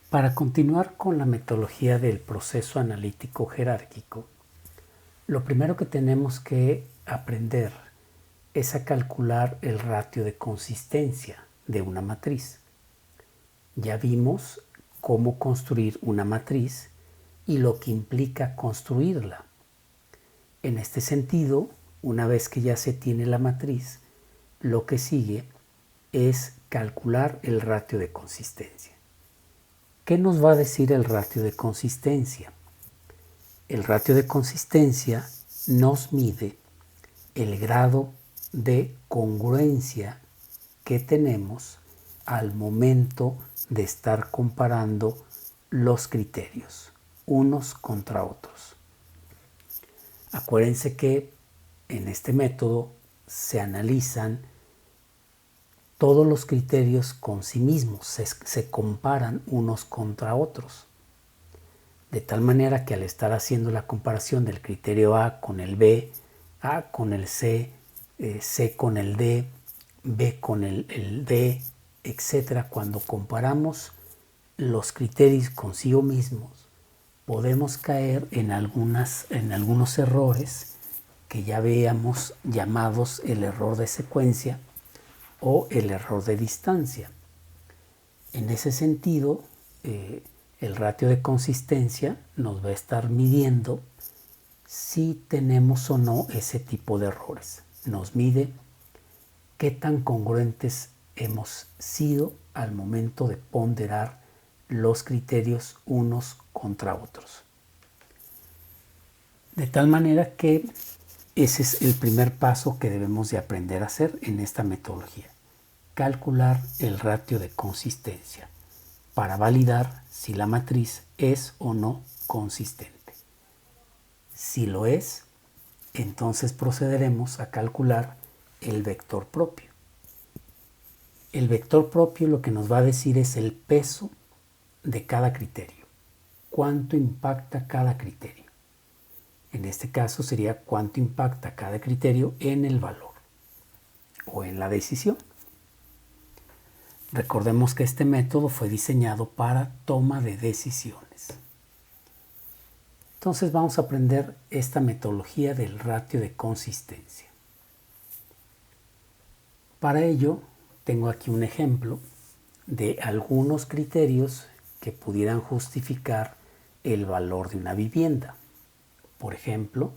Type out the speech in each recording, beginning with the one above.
Para continuar con la metodología del proceso analítico jerárquico, lo primero que tenemos que aprender es a calcular el ratio de consistencia de una matriz. Ya vimos cómo construir una matriz y lo que implica construirla. En este sentido, una vez que ya se tiene la matriz, lo que sigue es calcular el ratio de consistencia. ¿Qué nos va a decir el ratio de consistencia? El ratio de consistencia nos mide el grado de congruencia que tenemos al momento de estar comparando los criterios unos contra otros. Acuérdense que en este método se analizan todos los criterios con sí mismos, se comparan unos contra otros. De tal manera que al estar haciendo la comparación del criterio A con el B, A con el C, C con el D, B con el D, etc., cuando comparamos los criterios consigo mismos, podemos caer en algunos errores que ya veíamos llamados el error de secuencia o el error de distancia. En ese sentido, el ratio de consistencia nos va a estar midiendo si tenemos o no ese tipo de errores. Nos mide qué tan congruentes hemos sido al momento de ponderar los criterios unos contra otros. De tal manera que ese es el primer paso que debemos de aprender a hacer en esta metodología. Calcular el ratio de consistencia para validar si la matriz es o no consistente. Si lo es, entonces procederemos a calcular el vector propio. El vector propio lo que nos va a decir es el peso de cada criterio. ¿Cuánto impacta cada criterio? En este caso sería cuánto impacta cada criterio en el valor o en la decisión. Recordemos que este método fue diseñado para toma de decisiones. Entonces vamos a aprender esta metodología del ratio de consistencia. Para ello tengo aquí un ejemplo de algunos criterios que pudieran justificar el valor de una vivienda. Por ejemplo,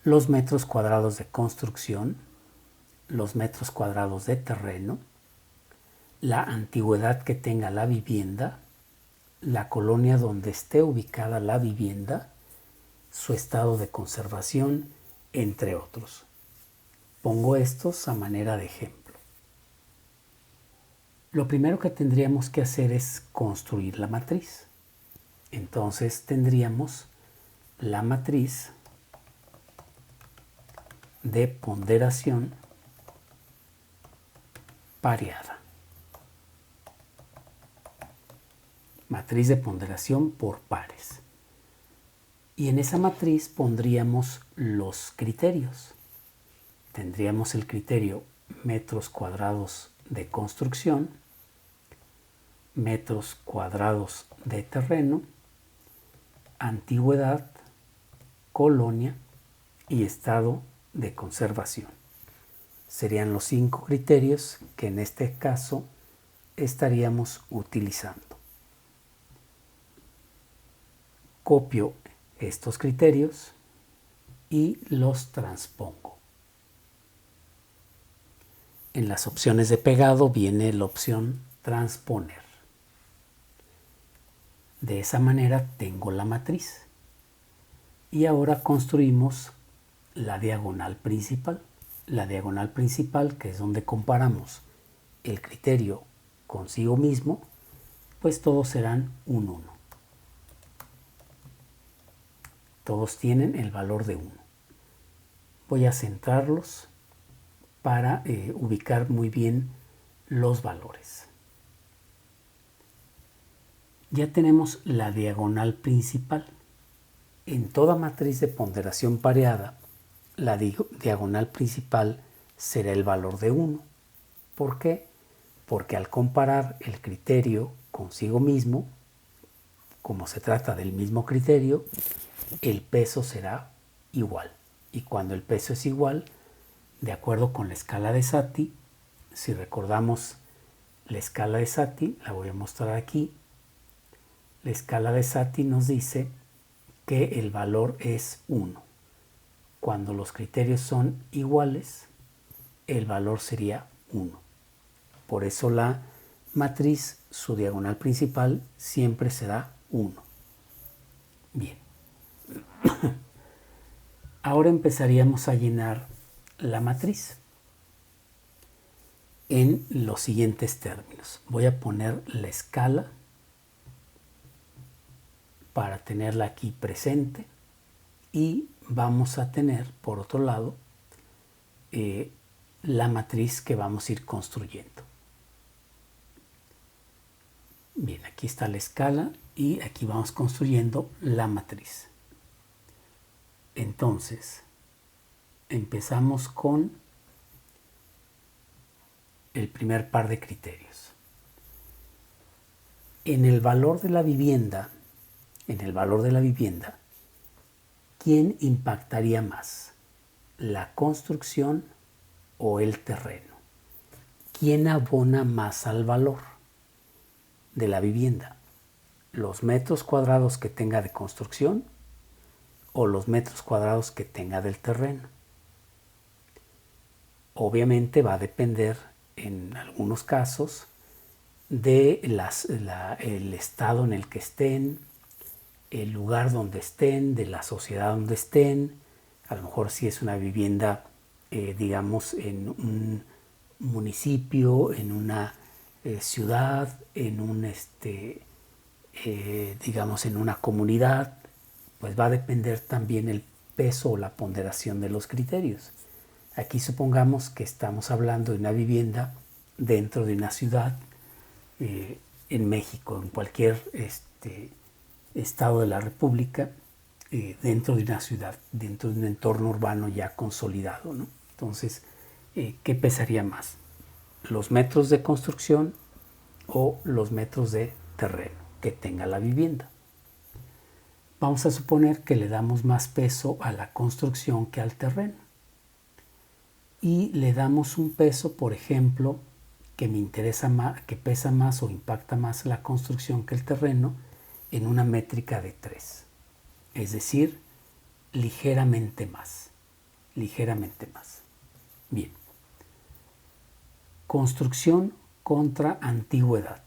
los metros cuadrados de construcción, los metros cuadrados de terreno, la antigüedad que tenga la vivienda, la colonia donde esté ubicada la vivienda, su estado de conservación, entre otros. Pongo estos a manera de ejemplo. Lo primero que tendríamos que hacer es construir la matriz. Entonces tendríamos la matriz de ponderación pareada. Matriz de ponderación por pares. Y en esa matriz pondríamos los criterios. Tendríamos el criterio metros cuadrados de construcción, metros cuadrados de terreno, antigüedad, colonia y estado de conservación. Serían los 5 criterios que en este caso estaríamos utilizando. Copio estos criterios y los transpongo. En las opciones de pegado viene la opción transponer. De esa manera tengo la matriz. Y ahora construimos la diagonal principal. La diagonal principal, que es donde comparamos el criterio consigo mismo, pues todos serán un 1. Todos tienen el valor de 1. Voy a centrarlos para ubicar muy bien los valores. Ya tenemos la diagonal principal. En toda matriz de ponderación pareada, la diagonal principal será el valor de 1. ¿Por qué? Porque al comparar el criterio consigo mismo, como se trata del mismo criterio, el peso será igual. Y cuando el peso es igual, de acuerdo con la escala de Satie, si recordamos la escala de Satie, la voy a mostrar aquí. La escala de Satie nos dice que el valor es 1. Cuando los criterios son iguales, el valor sería 1. Por eso la matriz, su diagonal principal, siempre será 1. Bien. Ahora empezaríamos a llenar la matriz en los siguientes términos. Voy a poner la escala para tenerla aquí presente y vamos a tener, por otro lado, la matriz que vamos a ir construyendo. Bien, aquí está la escala y aquí vamos construyendo la matriz. Entonces, empezamos con el primer par de criterios. En el valor de la vivienda, ¿quién impactaría más? ¿La construcción o el terreno? ¿Quién abona más al valor de la vivienda? ¿Los metros cuadrados que tenga de construcción o los metros cuadrados que tenga del terreno? Obviamente va a depender en algunos casos de el estado en el que estén, el lugar donde estén, de la sociedad donde estén. A lo mejor si es una vivienda, digamos, en un municipio, en una ciudad, en un, digamos, en una comunidad, pues va a depender también el peso o la ponderación de los criterios. Aquí supongamos que estamos hablando de una vivienda dentro de una ciudad, en México, en cualquier estado de la República, dentro de una ciudad, dentro de un entorno urbano ya consolidado, ¿no? Entonces, ¿qué pesaría más? ¿Los metros de construcción o los metros de terreno que tenga la vivienda? Vamos a suponer que le damos más peso a la construcción que al terreno. Y le damos un peso, por ejemplo, que me interesa más, que pesa más o impacta más la construcción que el terreno, en una métrica de 3. Es decir, ligeramente más. Ligeramente más. Bien. Construcción contra antigüedad.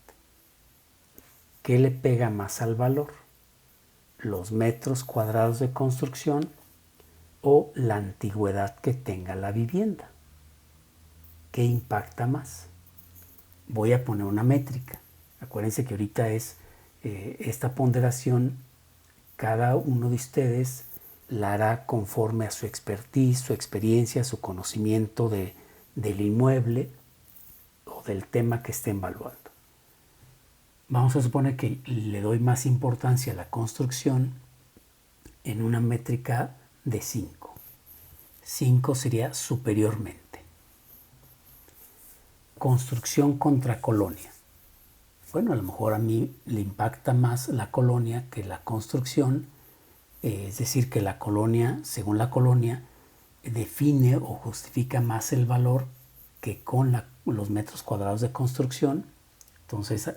¿Qué le pega más al valor? ¿Los metros cuadrados de construcción o la antigüedad que tenga la vivienda? ¿Qué impacta más? Voy a poner una métrica. Acuérdense que ahorita es esta ponderación, cada uno de ustedes la hará conforme a su expertise, su experiencia, su conocimiento del inmueble o del tema que estén evaluando. Vamos a suponer que le doy más importancia a la construcción en una métrica de 5. 5 sería superiormente. Construcción contra colonia. Bueno, a lo mejor a mí le impacta más la colonia que la construcción, es decir, que la colonia, según la colonia, define o justifica más el valor que con los metros cuadrados de construcción. Entonces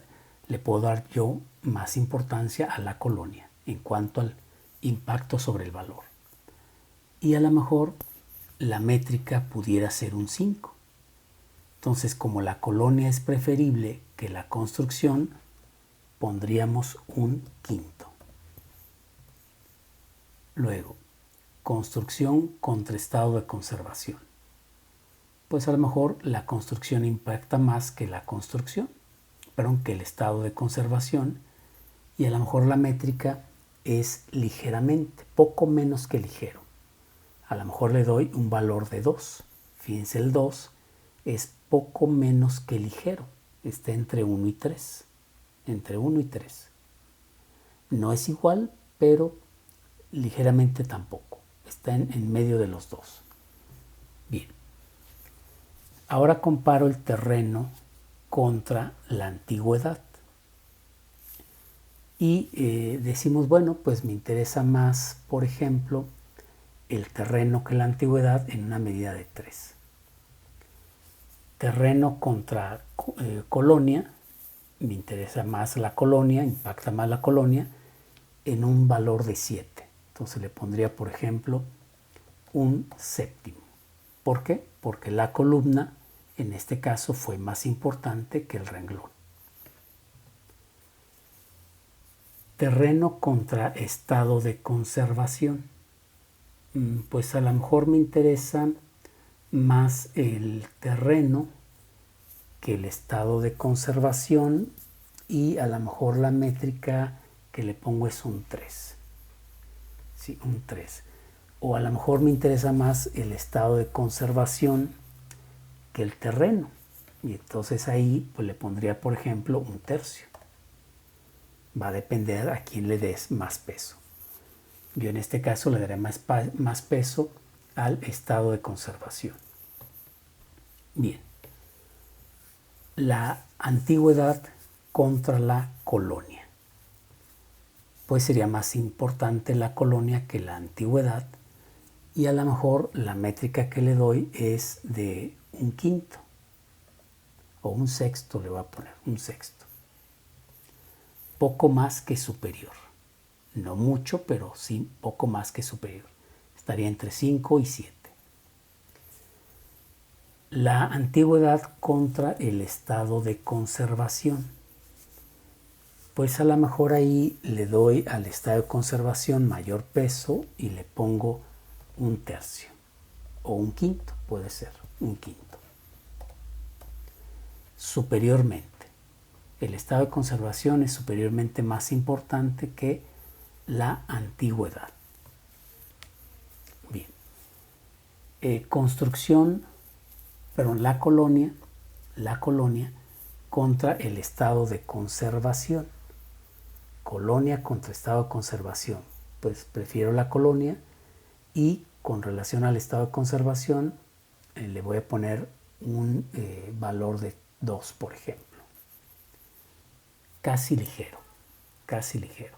le puedo dar yo más importancia a la colonia en cuanto al impacto sobre el valor. Y a lo mejor la métrica pudiera ser un 5. Entonces, como la colonia es preferible que la construcción, pondríamos un 5. Luego, construcción contra estado de conservación. Pues a lo mejor la construcción impacta más que la construcción, que el estado de conservación, y a lo mejor la métrica es ligeramente, poco menos que ligero. A lo mejor le doy un valor de 2. Fíjense, el 2 es poco menos que ligero. Está entre 1 y 3. Entre 1 y 3. No es igual, pero ligeramente tampoco. Está en medio de los dos. Bien. Ahora comparo el terreno contra la antigüedad. y decimos, bueno, pues me interesa más, por ejemplo, el terreno que la antigüedad en una medida de 3. Terreno contra colonia, me interesa más la colonia, impacta más la colonia en un valor de 7. Entonces le pondría, por ejemplo, un séptimo. ¿Por qué? Porque la columna en este caso fue más importante que el renglón. Terreno contra estado de conservación. Pues a lo mejor me interesa más el terreno que el estado de conservación y a lo mejor la métrica que le pongo es un 3. Sí, un 3. O a lo mejor me interesa más el estado de conservación que el terreno. Y entonces ahí pues le pondría, por ejemplo, un tercio. Va a depender a quién le des más peso. Yo en este caso le daré más peso al estado de conservación. Bien. La antigüedad contra la colonia. Pues sería más importante la colonia que la antigüedad y a lo mejor la métrica que le doy es de un quinto o un sexto, le voy a poner un sexto. Poco más que superior. No mucho, pero sí poco más que superior. Estaría entre 5 y 7. La antigüedad contra el estado de conservación. Pues a lo mejor ahí le doy al estado de conservación mayor peso y le pongo un tercio o un quinto, puede ser un quinto. Superiormente. El estado de conservación es superiormente más importante que la antigüedad. Bien. La colonia contra el estado de conservación. Colonia contra estado de conservación. Pues prefiero la colonia y con relación al estado de conservación le voy a poner un valor de 2, por ejemplo. Casi ligero, casi ligero.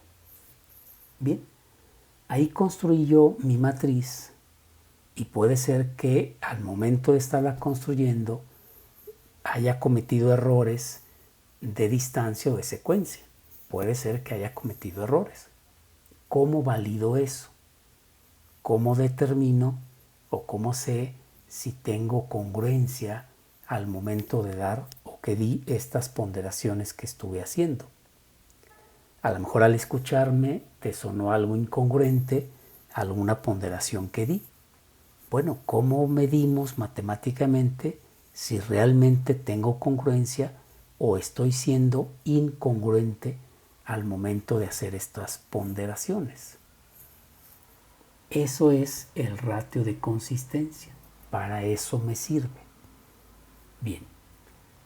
Bien, ahí construí yo mi matriz y puede ser que al momento de estarla construyendo haya cometido errores de distancia o de secuencia. Puede ser que haya cometido errores. ¿Cómo valido eso? ¿Cómo determino o cómo sé si tengo congruencia al momento de dar o que di estas ponderaciones que estuve haciendo? A lo mejor al escucharme te sonó algo incongruente, alguna ponderación que di. Bueno, ¿cómo medimos matemáticamente si realmente tengo congruencia o estoy siendo incongruente al momento de hacer estas ponderaciones? Eso es el ratio de consistencia. Para eso me sirve. Bien,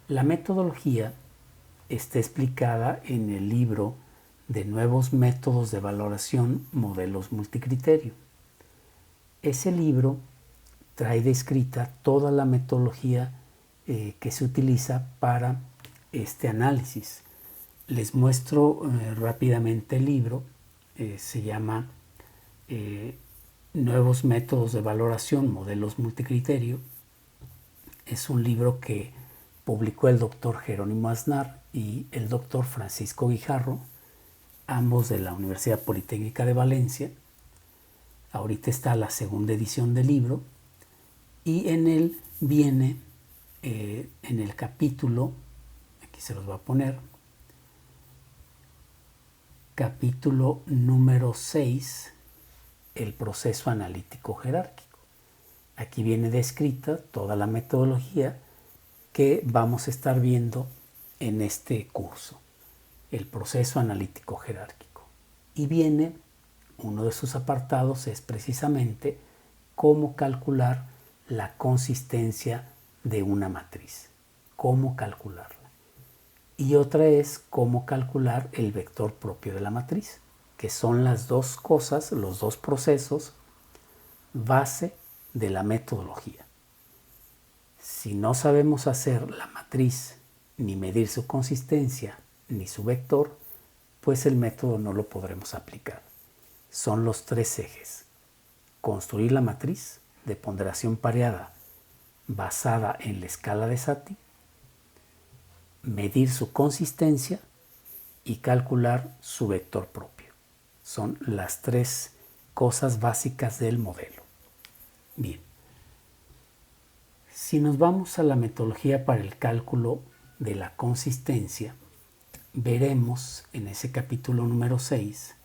la metodología está explicada en el libro de Nuevos métodos de valoración, modelos multicriterio. Ese libro trae descrita toda la metodología que se utiliza para este análisis. Les muestro rápidamente el libro. Se llama Nuevos métodos de valoración, modelos multicriterio. Es un libro que publicó el doctor Jerónimo Aznar y el doctor Francisco Guijarro, ambos de la Universidad Politécnica de Valencia. Ahorita está la segunda edición del libro y en él viene en el capítulo, aquí se los voy a poner, capítulo número 6, el proceso analítico jerárquico. Aquí viene descrita toda la metodología que vamos a estar viendo en este curso, el proceso analítico jerárquico. Y viene, uno de sus apartados es precisamente cómo calcular la consistencia de una matriz, cómo calcularla. Y otra es cómo calcular el vector propio de la matriz, que son las dos cosas, los dos procesos base de la metodología. Si no sabemos hacer la matriz, ni medir su consistencia, ni su vector, después el método no lo podremos aplicar. Son los tres ejes: construir la matriz de ponderación pareada basada en la escala de Satie, medir su consistencia y calcular su vector propio. Son las tres cosas básicas del modelo. Bien, si nos vamos a la metodología para el cálculo de la consistencia, veremos en ese capítulo número 6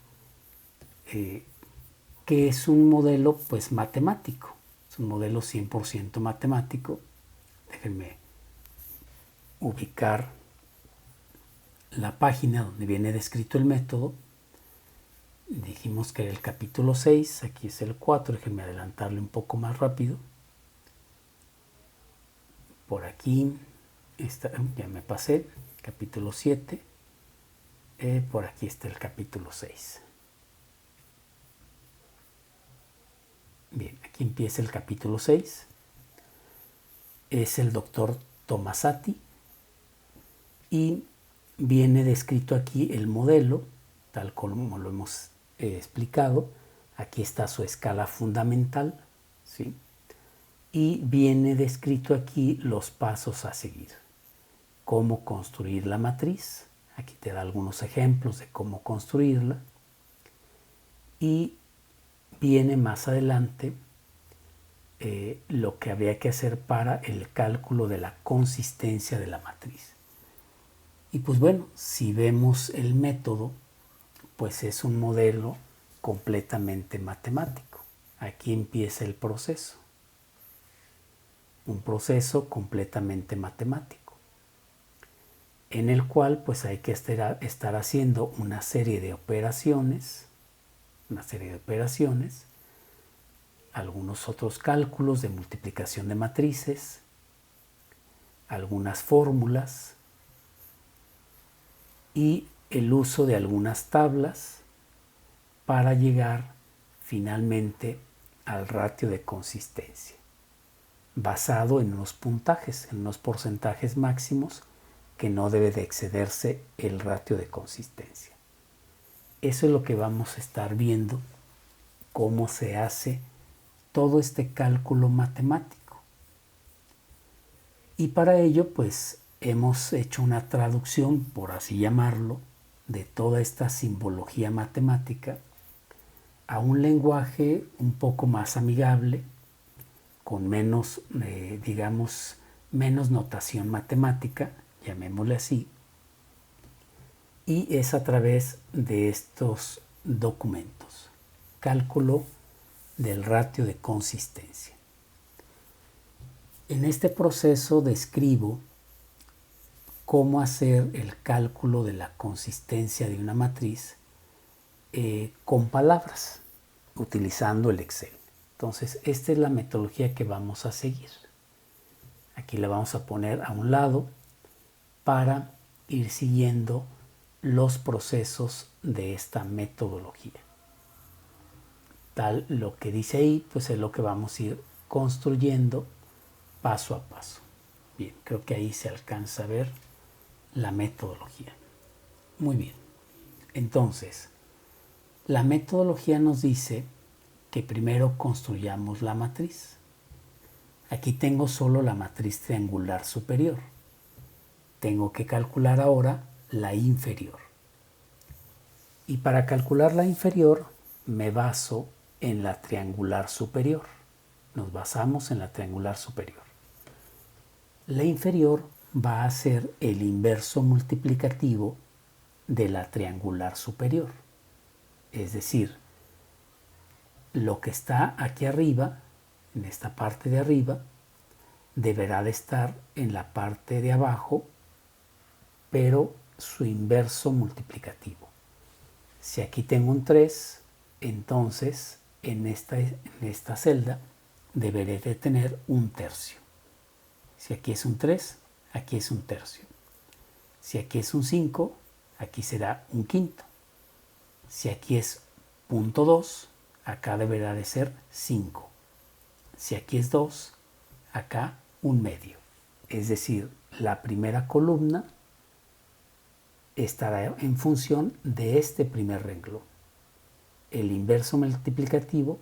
que es un modelo pues matemático, es un modelo 100% matemático. Déjenme ubicar la página donde viene descrito el método. Dijimos que era el capítulo 6, aquí es el 4, déjenme adelantarle un poco más rápido. Por aquí está, ya me pasé, capítulo 7, por aquí está el capítulo 6. Bien, aquí empieza el capítulo 6. Es el doctor Tomasati y viene descrito aquí el modelo, tal como lo hemos explicado. Aquí está su escala fundamental, ¿sí? Y viene descrito aquí los pasos a seguir. Cómo construir la matriz. Aquí te da algunos ejemplos de cómo construirla. Y viene más adelante lo que habría que hacer para el cálculo de la consistencia de la matriz. Y pues bueno, si vemos el método, pues es un modelo completamente matemático. Aquí empieza el proceso. Un proceso completamente matemático, en el cual pues hay que estar haciendo una serie de operaciones, algunos otros cálculos de multiplicación de matrices, algunas fórmulas y el uso de algunas tablas para llegar finalmente al ratio de consistencia, basado en unos puntajes, en unos porcentajes máximos que no debe de excederse el ratio de consistencia. Eso es lo que vamos a estar viendo, cómo se hace todo este cálculo matemático. Y para ello, pues, hemos hecho una traducción, por así llamarlo, de toda esta simbología matemática a un lenguaje un poco más amigable, con menos, digamos, menos notación matemática, llamémosle así, y es a través de estos documentos. Cálculo del ratio de consistencia. En este proceso describo cómo hacer el cálculo de la consistencia de una matriz con palabras, utilizando el Excel. Entonces, esta es la metodología que vamos a seguir. Aquí la vamos a poner a un lado para ir siguiendo los procesos de esta metodología. Tal lo que dice ahí, pues es lo que vamos a ir construyendo paso a paso. Bien, creo que ahí se alcanza a ver la metodología. Muy bien. Entonces, la metodología nos dice que primero construyamos la matriz. Aquí tengo solo la matriz triangular superior. Tengo que calcular ahora la inferior. Y para calcular la inferior me baso en la triangular superior. Nos basamos en la triangular superior. La inferior va a ser el inverso multiplicativo de la triangular superior. Es decir, lo que está aquí arriba, en esta parte de arriba, deberá de estar en la parte de abajo, pero su inverso multiplicativo. Si aquí tengo un 3, entonces en esta celda deberé de tener un tercio. Si aquí es un 3, aquí es un tercio. Si aquí es un 5, aquí será un quinto. Si aquí es 0.2, acá deberá de ser 5. Si aquí es 2, acá un medio. Es decir, la primera columna estará en función de este primer renglón. El inverso multiplicativo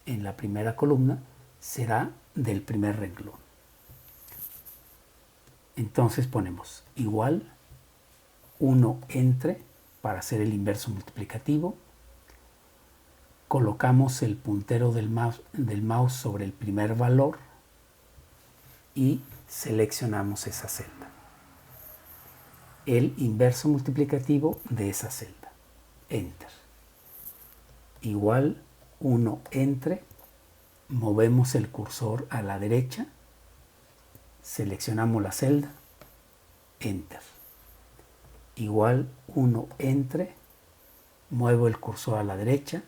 en la primera columna será del primer renglón. Entonces ponemos igual 1 entre para hacer el inverso multiplicativo. Colocamos el puntero del mouse sobre el primer valor y seleccionamos esa celda. El inverso multiplicativo de esa celda. Enter. Igual 1 entre. Movemos el cursor a la derecha. Seleccionamos la celda. Enter. Igual 1 entre. Muevo el cursor a la derecha.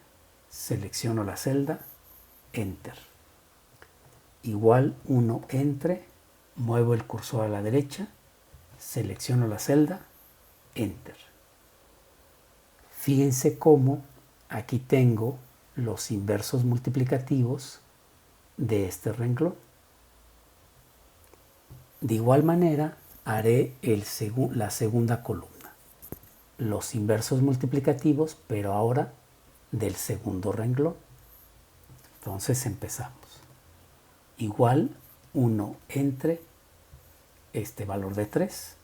Selecciono la celda. Enter. Igual 1 entre. Muevo el cursor a la derecha. Selecciono la celda. Enter. Fíjense cómo aquí tengo los inversos multiplicativos de este renglón. De igual manera haré la segunda columna. Los inversos multiplicativos, pero ahora del segundo renglón. Entonces empezamos. Igual 1 entre este valor de 3.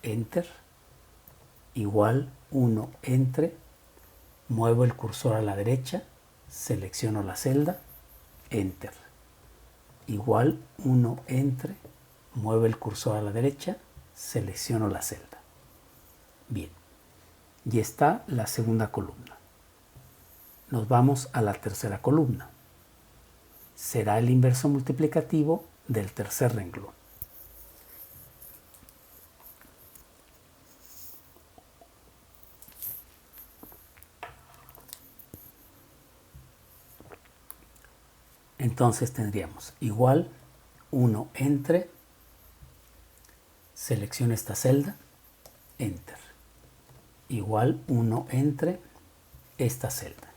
Enter. Igual 1 entre. Muevo el cursor a la derecha. Selecciono la celda. Enter. Igual 1 entre. Muevo el cursor a la derecha. Selecciono la celda. Bien. Y está la segunda columna. Nos vamos a la tercera columna. Será el inverso multiplicativo del tercer renglón. Entonces tendríamos igual 1 entre, selecciono esta celda, enter. Igual 1 entre esta celda,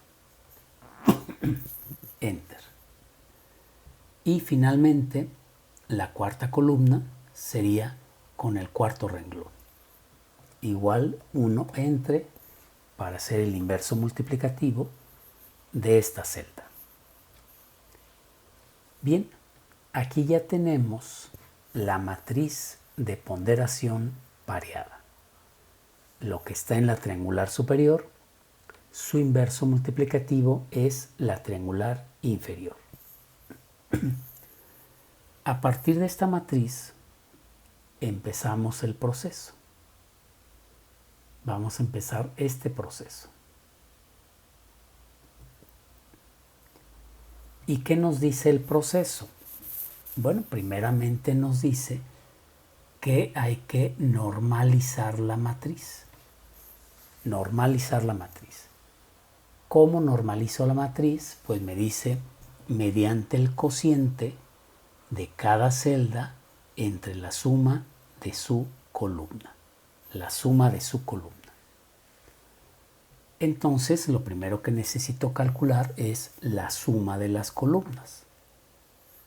enter. Y finalmente la cuarta columna sería con el cuarto renglón. Igual 1 entre para hacer el inverso multiplicativo de esta celda. Bien, aquí ya tenemos la matriz de ponderación pareada. Lo que está en la triangular superior, su inverso multiplicativo es la triangular inferior. A partir de esta matriz empezamos el proceso. Vamos a empezar este proceso. ¿Y qué nos dice el proceso? Bueno, primeramente nos dice que hay que normalizar la matriz. Normalizar la matriz. ¿Cómo normalizo la matriz? Pues me dice mediante el cociente de cada celda entre la suma de su columna. La suma de su columna. Entonces, lo primero que necesito calcular es la suma de las columnas.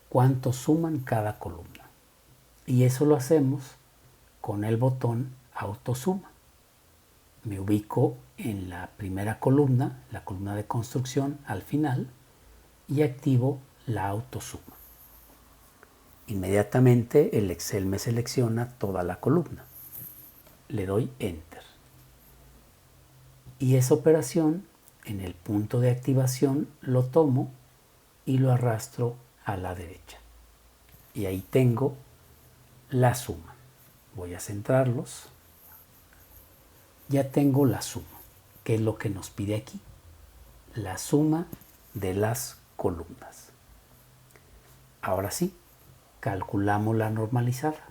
¿Cuánto suman cada columna? Y eso lo hacemos con el botón autosuma. Me ubico en la primera columna, la columna de construcción al final, y activo la autosuma. Inmediatamente el Excel me selecciona toda la columna. Le doy Enter. Y esa operación, en el punto de activación, lo tomo y lo arrastro a la derecha. Y ahí tengo la suma. Voy a centrarlos. Ya tengo la suma, que es lo que nos pide aquí. La suma de las columnas. Ahora sí, calculamos la normalizada.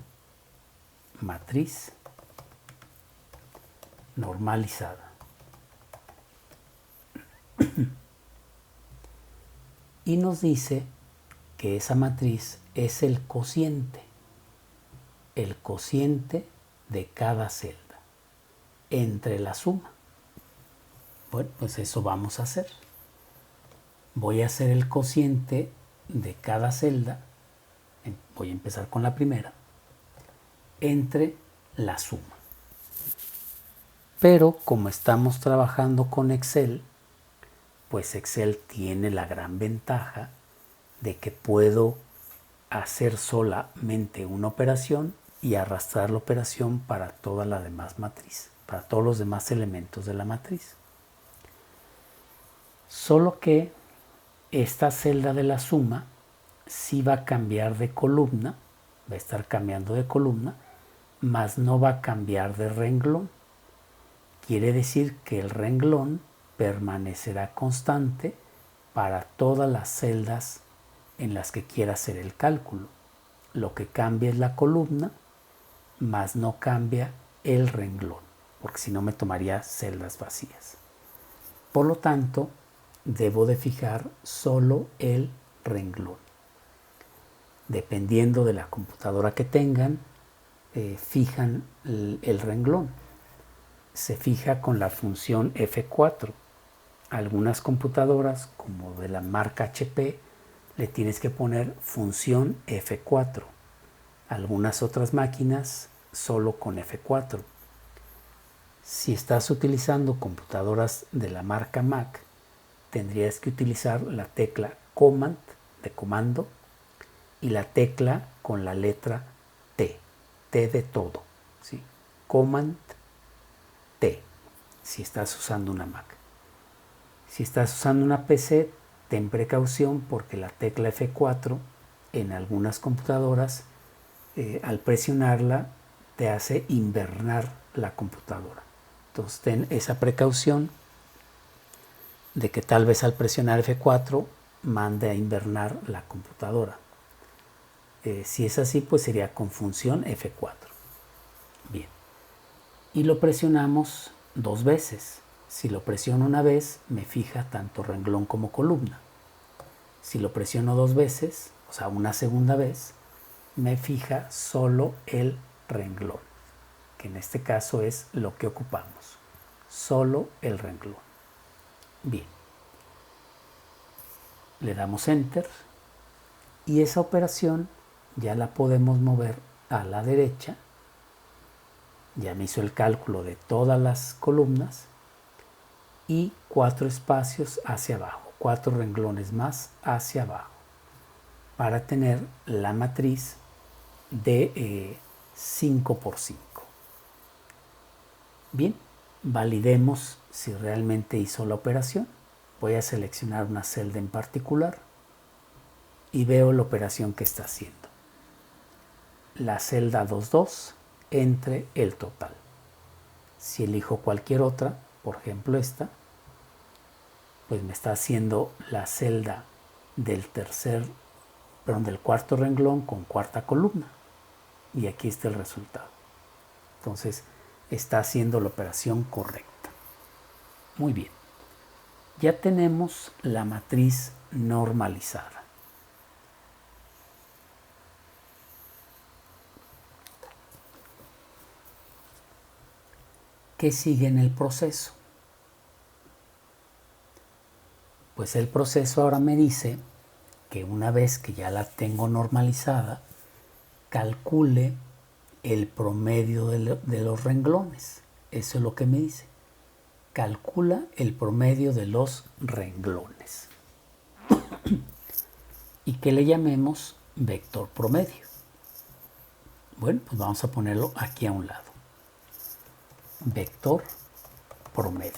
Matriz normalizada. Y nos dice que esa matriz es el cociente de cada celda entre la suma. Bueno, pues eso vamos a hacer. Voy a hacer el cociente de cada celda. Voy a empezar con la primera entre la suma. Pero como estamos trabajando con Excel, pues Excel tiene la gran ventaja de que puedo hacer solamente una operación y arrastrar la operación para toda la demás matriz, para todos los demás elementos de la matriz. Solo que esta celda de la suma sí va a cambiar de columna, va a estar cambiando de columna, mas no va a cambiar de renglón. Quiere decir que el renglón permanecerá constante para todas las celdas en las que quiera hacer el cálculo. Lo que cambia es la columna, mas no cambia el renglón, porque si no me tomaría celdas vacías. Por lo tanto, debo de fijar solo el renglón. Dependiendo de la computadora que tengan, fijan el renglón. Se fija con la función F4. Algunas computadoras, como de la marca HP, le tienes que poner función F4. Algunas otras máquinas solo con F4. Si estás utilizando computadoras de la marca Mac, tendrías que utilizar la tecla Command de comando y la tecla con la letra T, T de todo, ¿sí? Command T, si estás usando una Mac. Si estás usando una PC, ten precaución porque la tecla F4 en algunas computadoras, al presionarla, te hace invernar la computadora. Entonces ten esa precaución de que tal vez al presionar F4 mande a invernar la computadora. Si es así, pues sería con función F4. Bien. Y lo presionamos 2 veces. Si lo presiono una vez, me fija tanto renglón como columna. Si lo presiono 2 veces, o sea, una segunda vez, me fija solo el renglón, que en este caso es lo que ocupamos. Solo el renglón. Bien. Le damos Enter y esa operación ya la podemos mover a la derecha. Ya me hizo el cálculo de todas las columnas y 4 espacios hacia abajo, 4 renglones más hacia abajo, para tener la matriz de 5 por 5. Bien, validemos si realmente hizo la operación. Voy a seleccionar una celda en particular y veo la operación que está haciendo. La celda 22 entre el total. Si elijo cualquier otra, por ejemplo esta, pues me está haciendo la celda del cuarto renglón con cuarta columna. Y aquí está el resultado. Entonces, está haciendo la operación correcta. Muy bien. Ya tenemos la matriz normalizada. ¿Qué sigue en el proceso? Pues el proceso ahora me dice que una vez que ya la tengo normalizada, calcule el promedio de los renglones. Eso es lo que me dice. Calcula el promedio de los renglones. Y que le llamemos vector promedio. Bueno, pues vamos a ponerlo aquí a un lado. Vector promedio.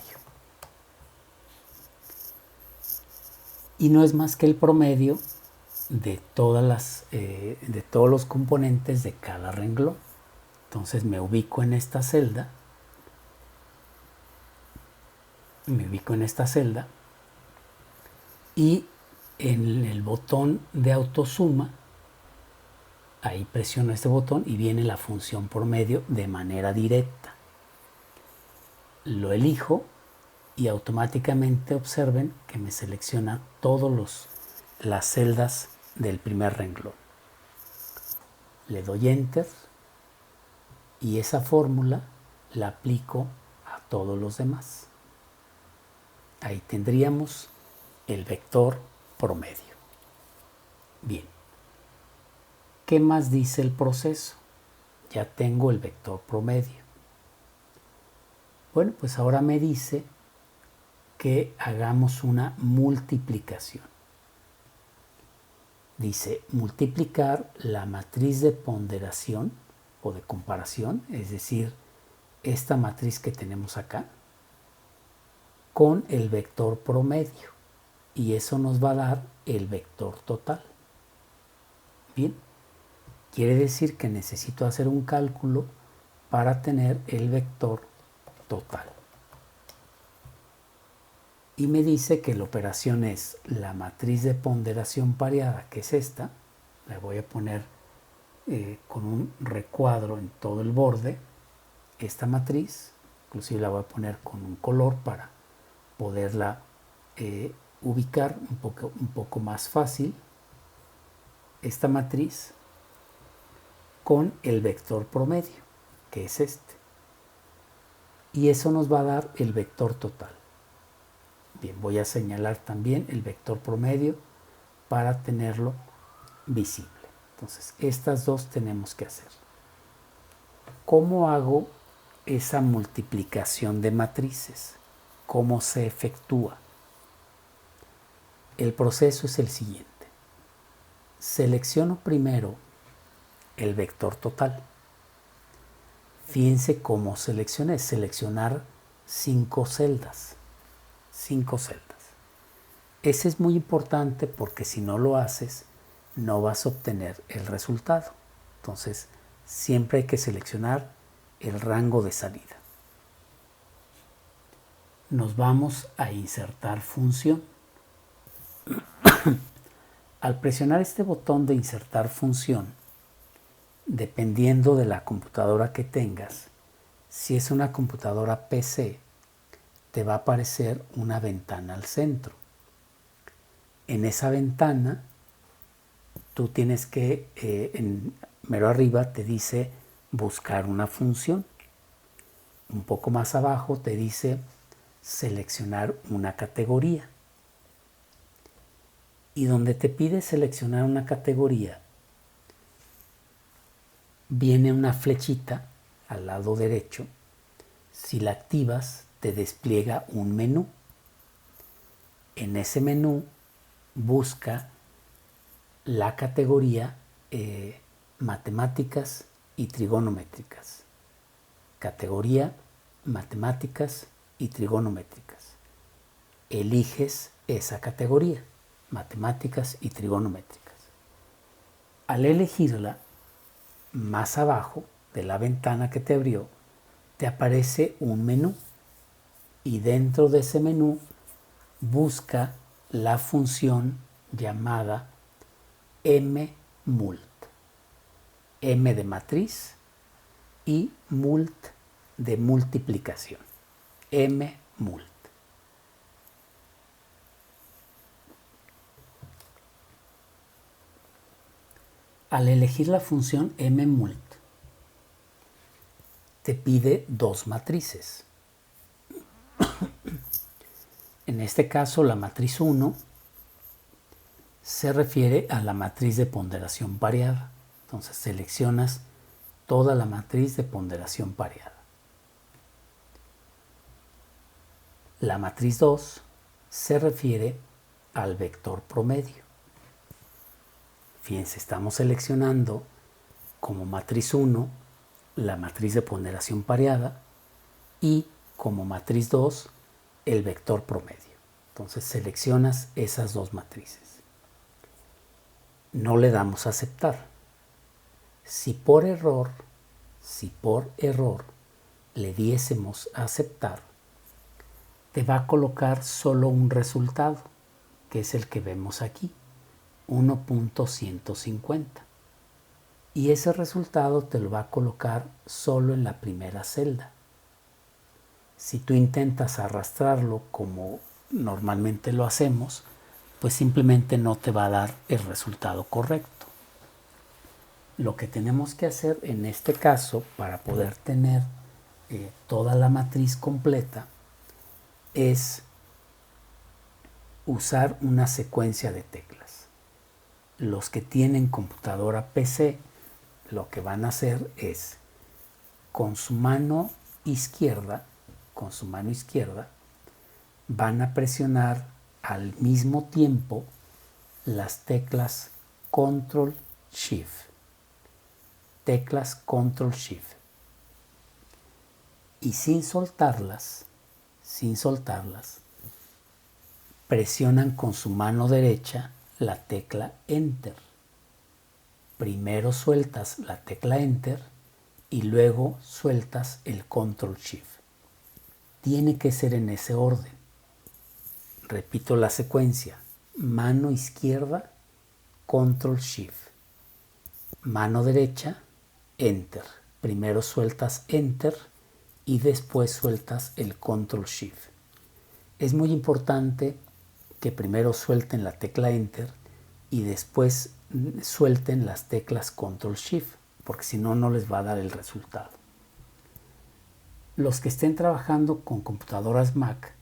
Y no es más que el promedio de todos los componentes de cada renglón. Entonces me ubico en esta celda. Y en el botón de autosuma, ahí presiono este botón y viene la función promedio de manera directa. Lo elijo y automáticamente observen que me selecciona todas las celdas del primer renglón. Le doy Enter y esa fórmula la aplico a todos los demás. Ahí tendríamos el vector promedio. Bien. ¿Qué más dice el proceso? Ya tengo el vector promedio. Bueno, pues ahora me dice que hagamos una multiplicación. Dice multiplicar la matriz de ponderación o de comparación, es decir, esta matriz que tenemos acá, con el vector promedio. Y eso nos va a dar el vector total. Bien, quiere decir que necesito hacer un cálculo para tener el vector total. Y me dice que la operación es la matriz de ponderación pareada, que es esta. La voy a poner con un recuadro en todo el borde. Esta matriz, inclusive la voy a poner con un color para poderla ubicar un poco más fácil. Esta matriz con el vector promedio, que es este. Y eso nos va a dar el vector total. Bien, voy a señalar también el vector promedio para tenerlo visible. Entonces, estas dos tenemos que hacer. ¿Cómo hago esa multiplicación de matrices? ¿Cómo se efectúa? El proceso es el siguiente. Selecciono primero el vector total. Fíjense cómo seleccioné. Seleccionar 5 celdas. 5 celdas. Ese es muy importante porque si no lo haces, no vas a obtener el resultado. Entonces, siempre hay que seleccionar el rango de salida. Nos vamos a insertar función. Al presionar este botón de insertar función, dependiendo de la computadora que tengas, si es una computadora PC, te va a aparecer una ventana al centro. En esa ventana, tú tienes que, mero arriba te dice buscar una función. Un poco más abajo te dice seleccionar una categoría. Y donde te pide seleccionar una categoría, viene una flechita al lado derecho. Si la activas, te despliega un menú. En ese menú busca la categoría matemáticas y trigonométricas. Categoría matemáticas y trigonométricas. Eliges esa categoría, matemáticas y trigonométricas. Al elegirla, más abajo de la ventana que te abrió, te aparece un menú y dentro de ese menú busca la función llamada mmult. M de matriz y mult de multiplicación. mmult. Al elegir la función mmult, te pide dos matrices. En este caso, la matriz 1 se refiere a la matriz de ponderación pareada. Entonces, seleccionas toda la matriz de ponderación pareada. La matriz 2 se refiere al vector promedio. Fíjense, estamos seleccionando como matriz 1 la matriz de ponderación pareada y como matriz 2 el vector promedio. Entonces seleccionas esas dos matrices. No le damos a aceptar. Si por error le diésemos a aceptar, te va a colocar solo un resultado, que es el que vemos aquí, 1.150. Y ese resultado te lo va a colocar solo en la primera celda. Si tú intentas arrastrarlo como normalmente lo hacemos, pues simplemente no te va a dar el resultado correcto. Lo que tenemos que hacer en este caso para poder tener toda la matriz completa es usar una secuencia de teclas. Los que tienen computadora PC lo que van a hacer es con su mano izquierda con su mano izquierda, van a presionar al mismo tiempo las teclas Control Shift. Teclas Control Shift. Y sin soltarlas, presionan con su mano derecha la tecla Enter. Primero sueltas la tecla Enter y luego sueltas el Control Shift. Tiene que ser en ese orden. Repito la secuencia. Mano izquierda, Control Shift. Mano derecha, Enter. Primero sueltas Enter y después sueltas el Control Shift. Es muy importante que primero suelten la tecla Enter y después suelten las teclas Control Shift, porque si no, no les va a dar el resultado. Los que estén trabajando con computadoras Mac,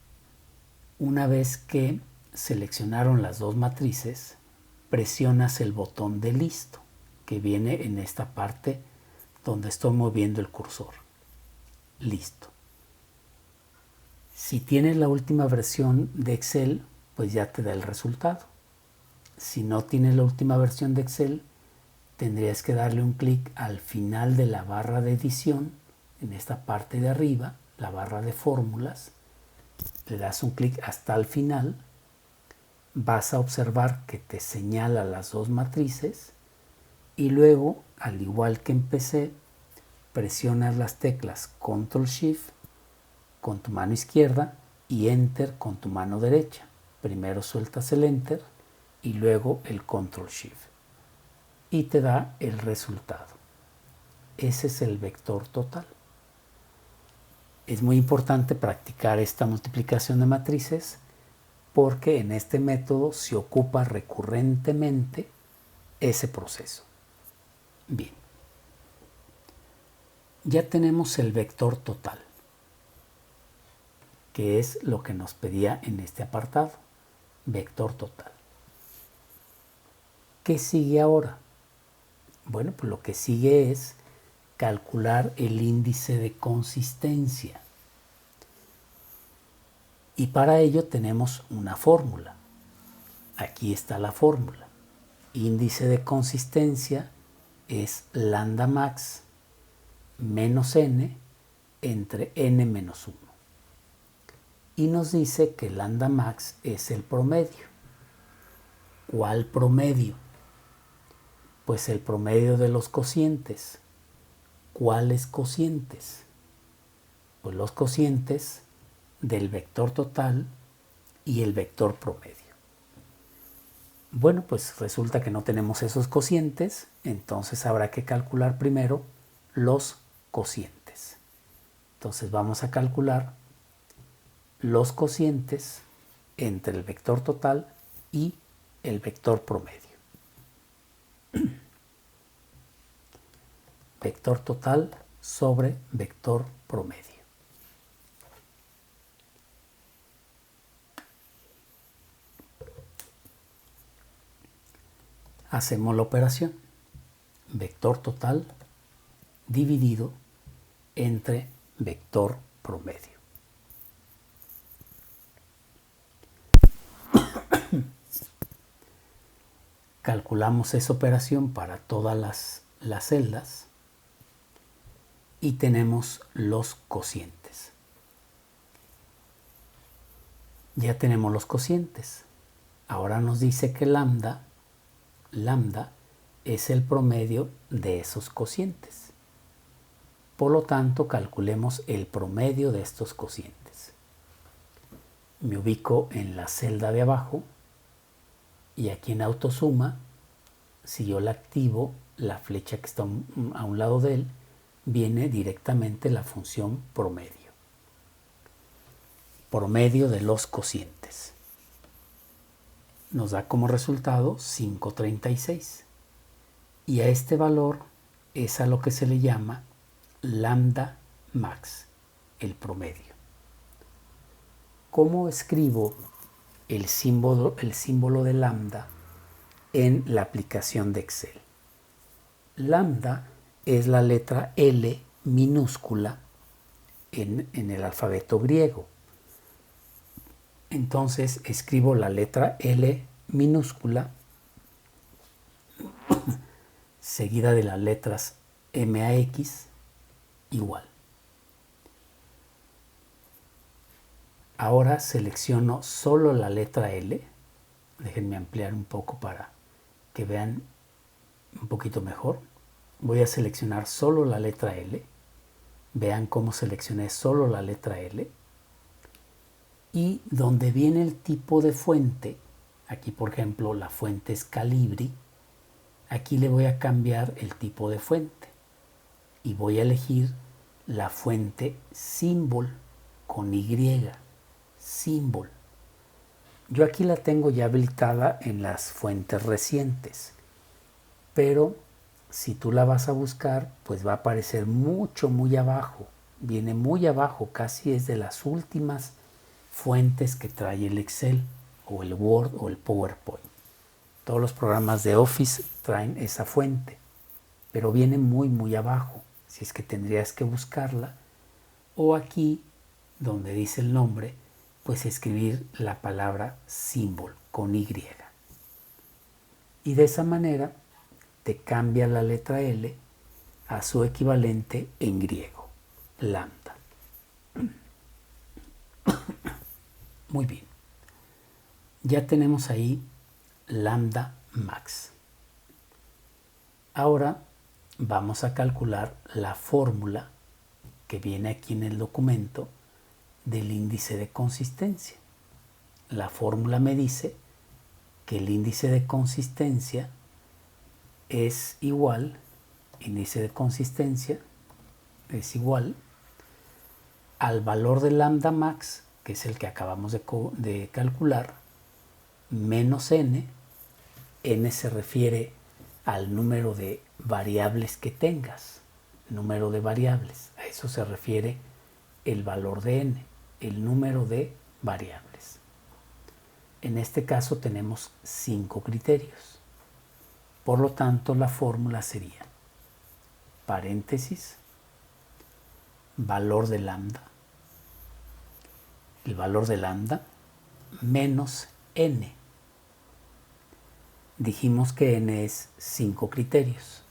una vez que seleccionaron las dos matrices, presionas el botón de listo, que viene en esta parte donde estoy moviendo el cursor. Listo. Si tienes la última versión de Excel, pues ya te da el resultado. Si no tienes la última versión de Excel, tendrías que darle un clic al final de la barra de edición, en esta parte de arriba, la barra de fórmulas. Le das un clic hasta el final. Vas a observar que te señala las dos matrices y luego, al igual que empecé, presionas las teclas Control Shift con tu mano izquierda y Enter con tu mano derecha. Primero sueltas el Enter y luego el Control Shift. Y te da el resultado. Ese es el vector total. Es muy importante practicar esta multiplicación de matrices porque en este método se ocupa recurrentemente ese proceso. Bien. Ya tenemos el vector total, que es lo que nos pedía en este apartado, vector total. ¿Qué sigue ahora? Bueno, pues lo que sigue es calcular el índice de consistencia. Y para ello tenemos una fórmula. Aquí está la fórmula. Índice de consistencia es lambda max menos n entre n menos 1. Y nos dice que lambda max es el promedio. ¿Cuál promedio? Pues el promedio de los cocientes. ¿Cuáles cocientes? Pues los cocientes del vector total y el vector promedio. Bueno, pues resulta que no tenemos esos cocientes, entonces habrá que calcular primero los cocientes. Entonces vamos a calcular los cocientes entre el vector total y el vector promedio. Vector total sobre vector promedio. Hacemos la operación. Vector total dividido entre vector promedio. Calculamos esa operación para todas las celdas y tenemos los cocientes. Ya tenemos los cocientes. Ahora nos dice que lambda es el promedio de esos cocientes. Por lo tanto, calculemos el promedio de estos cocientes. Me ubico en la celda de abajo y aquí en autosuma, si yo la activo, la flecha que está a un lado de él, viene directamente la función promedio. Promedio de los cocientes. Nos da como resultado 536. Y a este valor es a lo que se le llama lambda max, el promedio. ¿Cómo escribo el símbolo de lambda en la aplicación de Excel? Lambda es la letra L minúscula en el alfabeto griego. Entonces escribo la letra L minúscula seguida de las letras MAX igual. Ahora selecciono solo la letra L. Déjenme ampliar un poco para que vean un poquito mejor. Voy a seleccionar solo la letra L. Vean cómo seleccioné solo la letra L. Y donde viene el tipo de fuente, aquí por ejemplo la fuente es Calibri, aquí le voy a cambiar el tipo de fuente y voy a elegir la fuente Symbol con Y, Symbol. Yo aquí la tengo ya habilitada en las fuentes recientes, pero si tú la vas a buscar, pues va a aparecer muy abajo, viene muy abajo, casi es de las últimas fuentes que trae el Excel o el Word o el PowerPoint. Todos los programas de Office traen esa fuente, pero viene muy abajo, si es que tendrías que buscarla, o aquí donde dice el nombre, pues escribir la palabra Symbol con Y. Y de esa manera te cambia la letra L a su equivalente en griego, lambda. Muy bien. Ya tenemos ahí lambda max. Ahora vamos a calcular la fórmula que viene aquí en el documento del índice de consistencia. La fórmula me dice que el índice de consistencia es igual, índice de consistencia es igual al valor de lambda max, que es el que acabamos de calcular, menos n. N se refiere al número de variables que tengas, número de variables. A eso se refiere el valor de n, el número de variables. En este caso tenemos 5 criterios. Por lo tanto, la fórmula sería paréntesis, valor de lambda, el valor de lambda menos n. Dijimos que n es 5 criterios.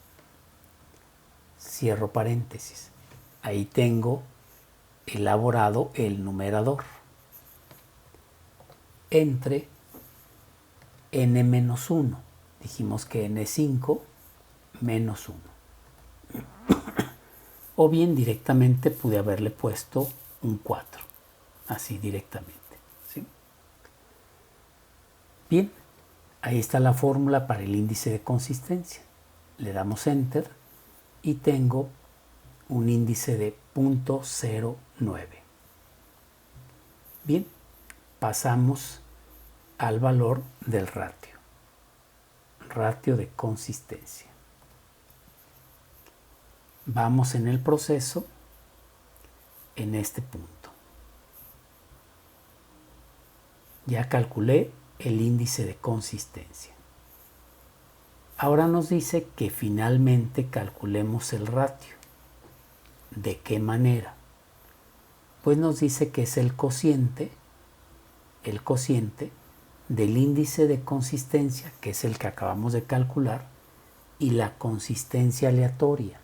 Cierro paréntesis. Ahí tengo elaborado el numerador entre n menos 1. Dijimos que n es 5 menos 1. O bien directamente pude haberle puesto un 4. Así directamente. ¿Sí? Bien, ahí está la fórmula para el índice de consistencia. Le damos Enter y tengo un índice de 0.09. Bien, pasamos al valor del ratio. Ratio de consistencia. Vamos en el proceso en este punto. Ya calculé el índice de consistencia. Ahora nos dice que finalmente calculemos el ratio. ¿De qué manera? Pues nos dice que es el cociente del índice de consistencia, que es el que acabamos de calcular, y la consistencia aleatoria.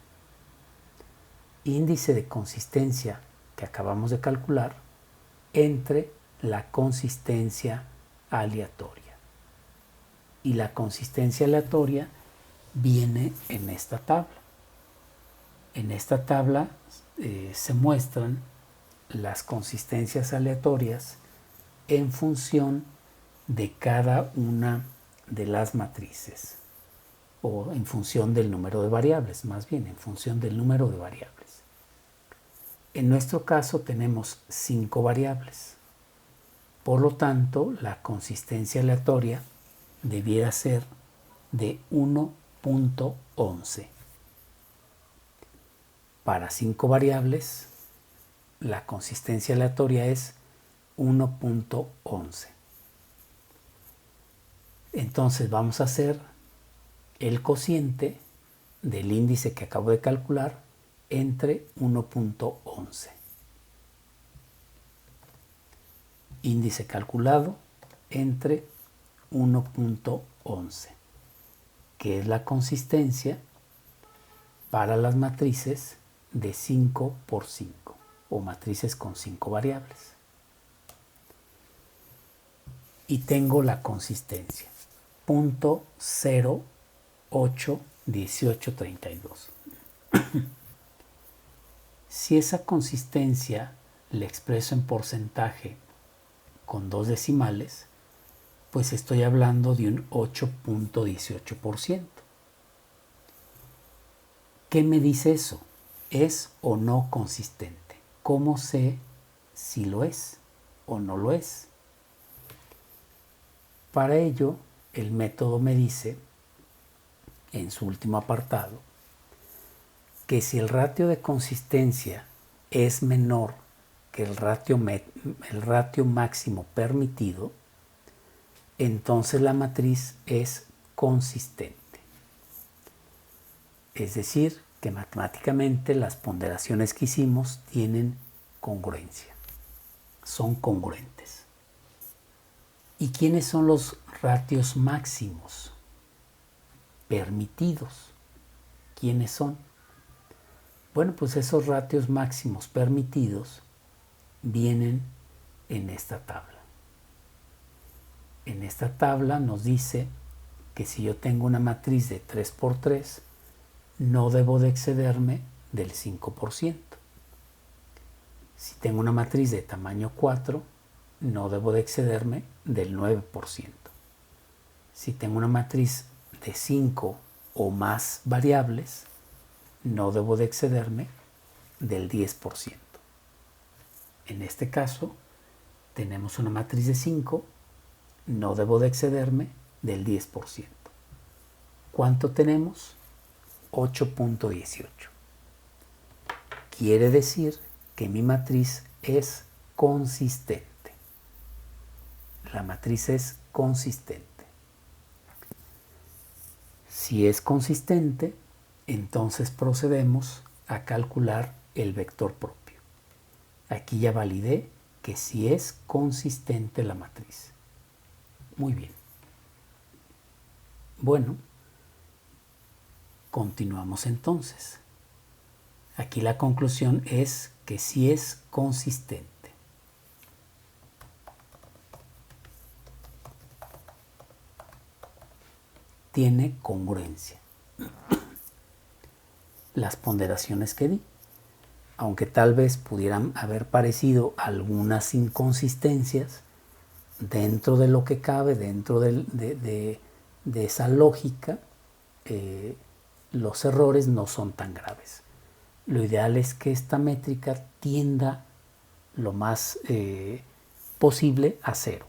Índice de consistencia que acabamos de calcular entre la consistencia aleatoria. Y la consistencia aleatoria viene en esta tabla. En esta tabla se muestran las consistencias aleatorias en función de cada una de las matrices, o en función del número de variables, más bien en función del número de variables. En nuestro caso tenemos 5 variables. Por lo tanto, la consistencia aleatoria debiera ser de 1.11. Para 5 variables, la consistencia aleatoria es 1.11. Entonces vamos a hacer el cociente del índice que acabo de calcular entre 1.11. índice calculado entre 1.11, que es la consistencia para las matrices de 5 por 5 o matrices con 5 variables. Y tengo la consistencia 0.081832. Si esa consistencia la expreso en porcentaje con 2 decimales, pues estoy hablando de un 8.18%. ¿Qué me dice eso? ¿Es o no consistente? ¿Cómo sé si lo es o no lo es? Para ello, el método me dice, en su último apartado, que si el ratio de consistencia es menor que el ratio máximo permitido, entonces la matriz es consistente. Es decir, que matemáticamente las ponderaciones que hicimos tienen congruencia, son congruentes. ¿Y quiénes son los ratios máximos permitidos? ¿Quiénes son? Bueno, pues esos ratios máximos permitidos vienen en esta tabla. En esta tabla nos dice que si yo tengo una matriz de 3 por 3, no debo de excederme del 5%. Si tengo una matriz de tamaño 4, no debo de excederme del 9%. Si tengo una matriz de 5 o más variables, no debo de excederme del 10%. En este caso, tenemos una matriz de 5, no debo de excederme del 10%. ¿Cuánto tenemos? 8.18. Quiere decir que mi matriz es consistente. La matriz es consistente. Si es consistente, entonces procedemos a calcular el vector propio. Aquí ya validé que sí es consistente la matriz. Muy bien. Bueno, continuamos entonces. Aquí la conclusión es que sí es consistente. Tiene congruencia. Las ponderaciones que di, aunque tal vez pudieran haber parecido algunas inconsistencias, dentro de lo que cabe, dentro de esa lógica, los errores no son tan graves. Lo ideal es que esta métrica tienda lo más posible a cero.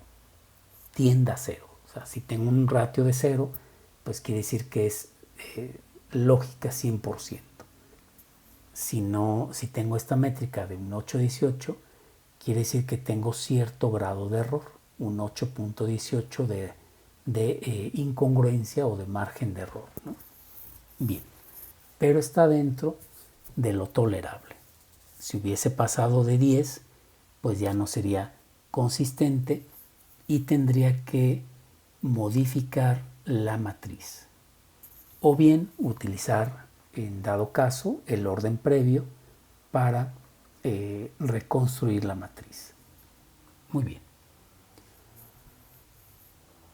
Tienda a cero. O sea, si tengo un ratio de 0, pues quiere decir que es lógica 100%. Si tengo esta métrica de un 8.18, quiere decir que tengo cierto grado de error, un 8.18 de incongruencia o de margen de error, ¿no? Bien, pero está dentro de lo tolerable. Si hubiese pasado de 10, pues ya no sería consistente y tendría que modificar la matriz. O bien utilizar, en dado caso, el orden previo para reconstruir la matriz. Muy bien.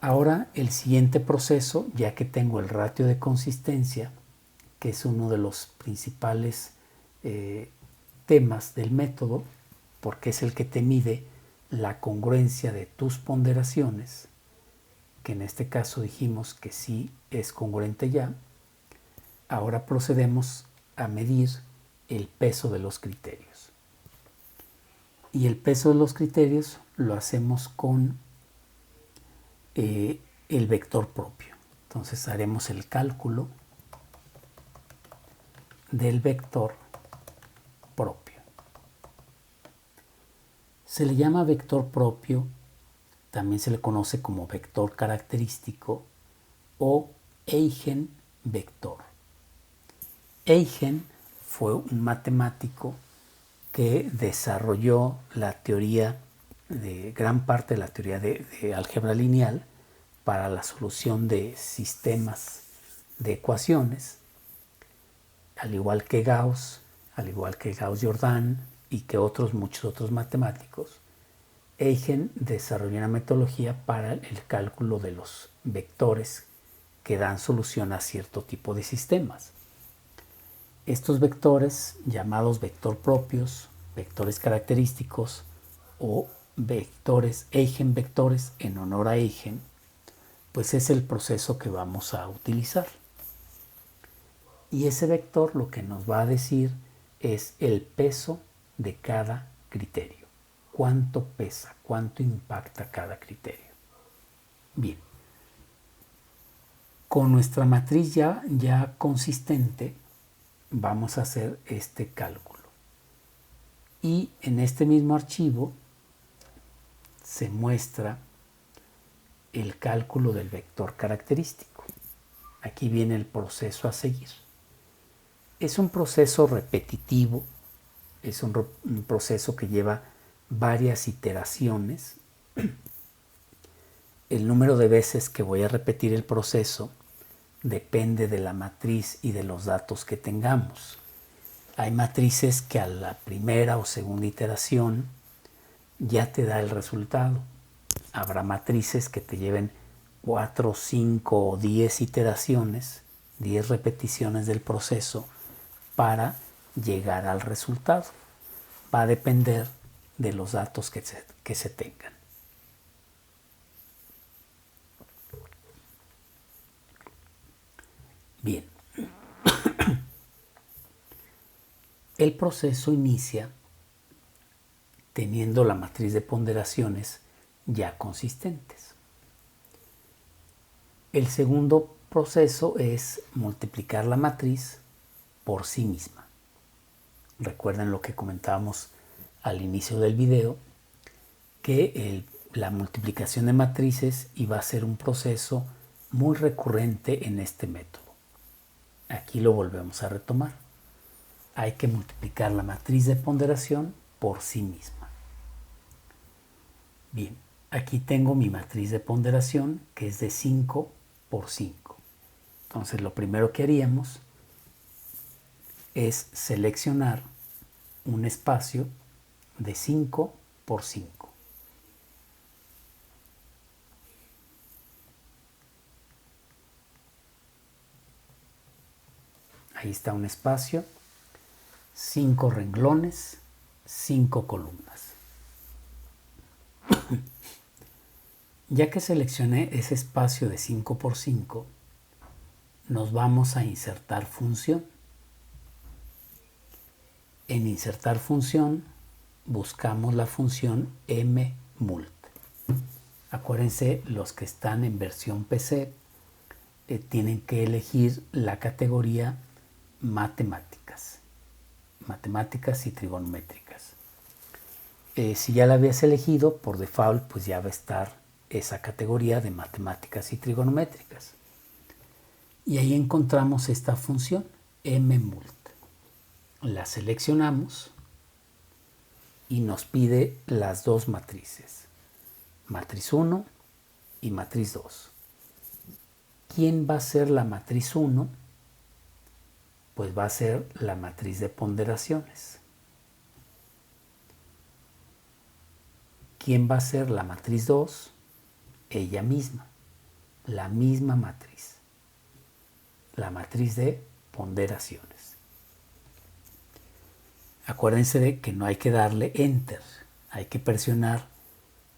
Ahora el siguiente proceso, ya que tengo el ratio de consistencia, que es uno de los principales temas del método, porque es el que te mide la congruencia de tus ponderaciones, que en este caso dijimos que sí es congruente ya. Ahora procedemos a medir el peso de los criterios. Y el peso de los criterios lo hacemos con el vector propio. Entonces haremos el cálculo del vector propio. Se le llama vector propio, también se le conoce como vector característico o eigenvector. Eigen fue un matemático que desarrolló la teoría de gran parte de la teoría de álgebra lineal para la solución de sistemas de ecuaciones, al igual que Gauss-Jordan y que muchos otros matemáticos. Eigen desarrolló una metodología para el cálculo de los vectores que dan solución a cierto tipo de sistemas. Estos vectores, llamados vector propios, vectores característicos o vectores, eigenvectores en honor a Eigen, pues es el proceso que vamos a utilizar. Y ese vector lo que nos va a decir es el peso de cada criterio. ¿Cuánto pesa? ¿Cuánto impacta cada criterio? Bien. Con nuestra matriz ya consistente, vamos a hacer este cálculo. Y en este mismo archivo se muestra el cálculo del vector característico. Aquí viene el proceso a seguir. Es un proceso repetitivo, es un proceso que lleva varias iteraciones. El número de veces que voy a repetir el proceso depende de la matriz y de los datos que tengamos. Hay matrices que a la primera o segunda iteración ya te da el resultado. Habrá matrices que te lleven 4, 5 o 10 iteraciones, 10 repeticiones del proceso para llegar al resultado. Va a depender de los datos que se tengan. Bien. El proceso inicia teniendo la matriz de ponderaciones ya consistentes. El segundo proceso es multiplicar la matriz por sí misma. Recuerden lo que comentábamos al inicio del video, que la multiplicación de matrices iba a ser un proceso muy recurrente en este método. Aquí lo volvemos a retomar. Hay que multiplicar la matriz de ponderación por sí misma. Bien, aquí tengo mi matriz de ponderación que es de 5 por 5. Entonces lo primero que haríamos es seleccionar un espacio de 5 por 5. Ahí está un espacio, 5 renglones, 5 columnas. Ya que seleccioné ese espacio de 5 por 5, nos vamos a insertar función. En insertar función buscamos la función mmult. Acuérdense, los que están en versión PC tienen que elegir la categoría matemáticas y trigonométricas. Si ya la habías elegido, por default pues ya va a estar esa categoría de matemáticas y trigonométricas. Y ahí encontramos esta función mmult. La seleccionamos y nos pide las dos matrices, matriz 1 y matriz 2. ¿Quién va a ser la matriz 1? Pues va a ser la matriz de ponderaciones. ¿Quién va a ser la matriz 2? Ella misma, la misma matriz, la matriz de ponderaciones. Acuérdense de que no hay que darle Enter, hay que presionar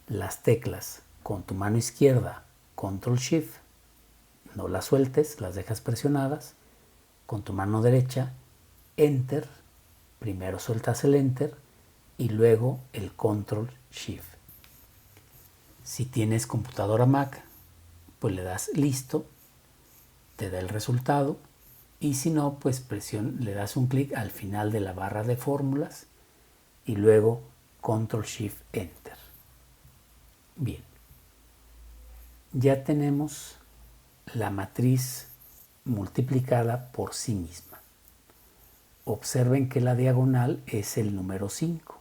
las teclas con tu mano izquierda, Control Shift, no las sueltes, las dejas presionadas, con tu mano derecha, Enter, primero sueltas el Enter y luego el Control Shift. Si tienes computadora Mac, pues le das listo, te da el resultado. Y si no, pues le das un clic al final de la barra de fórmulas y luego Control Shift Enter. Bien. Ya tenemos la matriz multiplicada por sí misma. Observen que la diagonal es el número 5.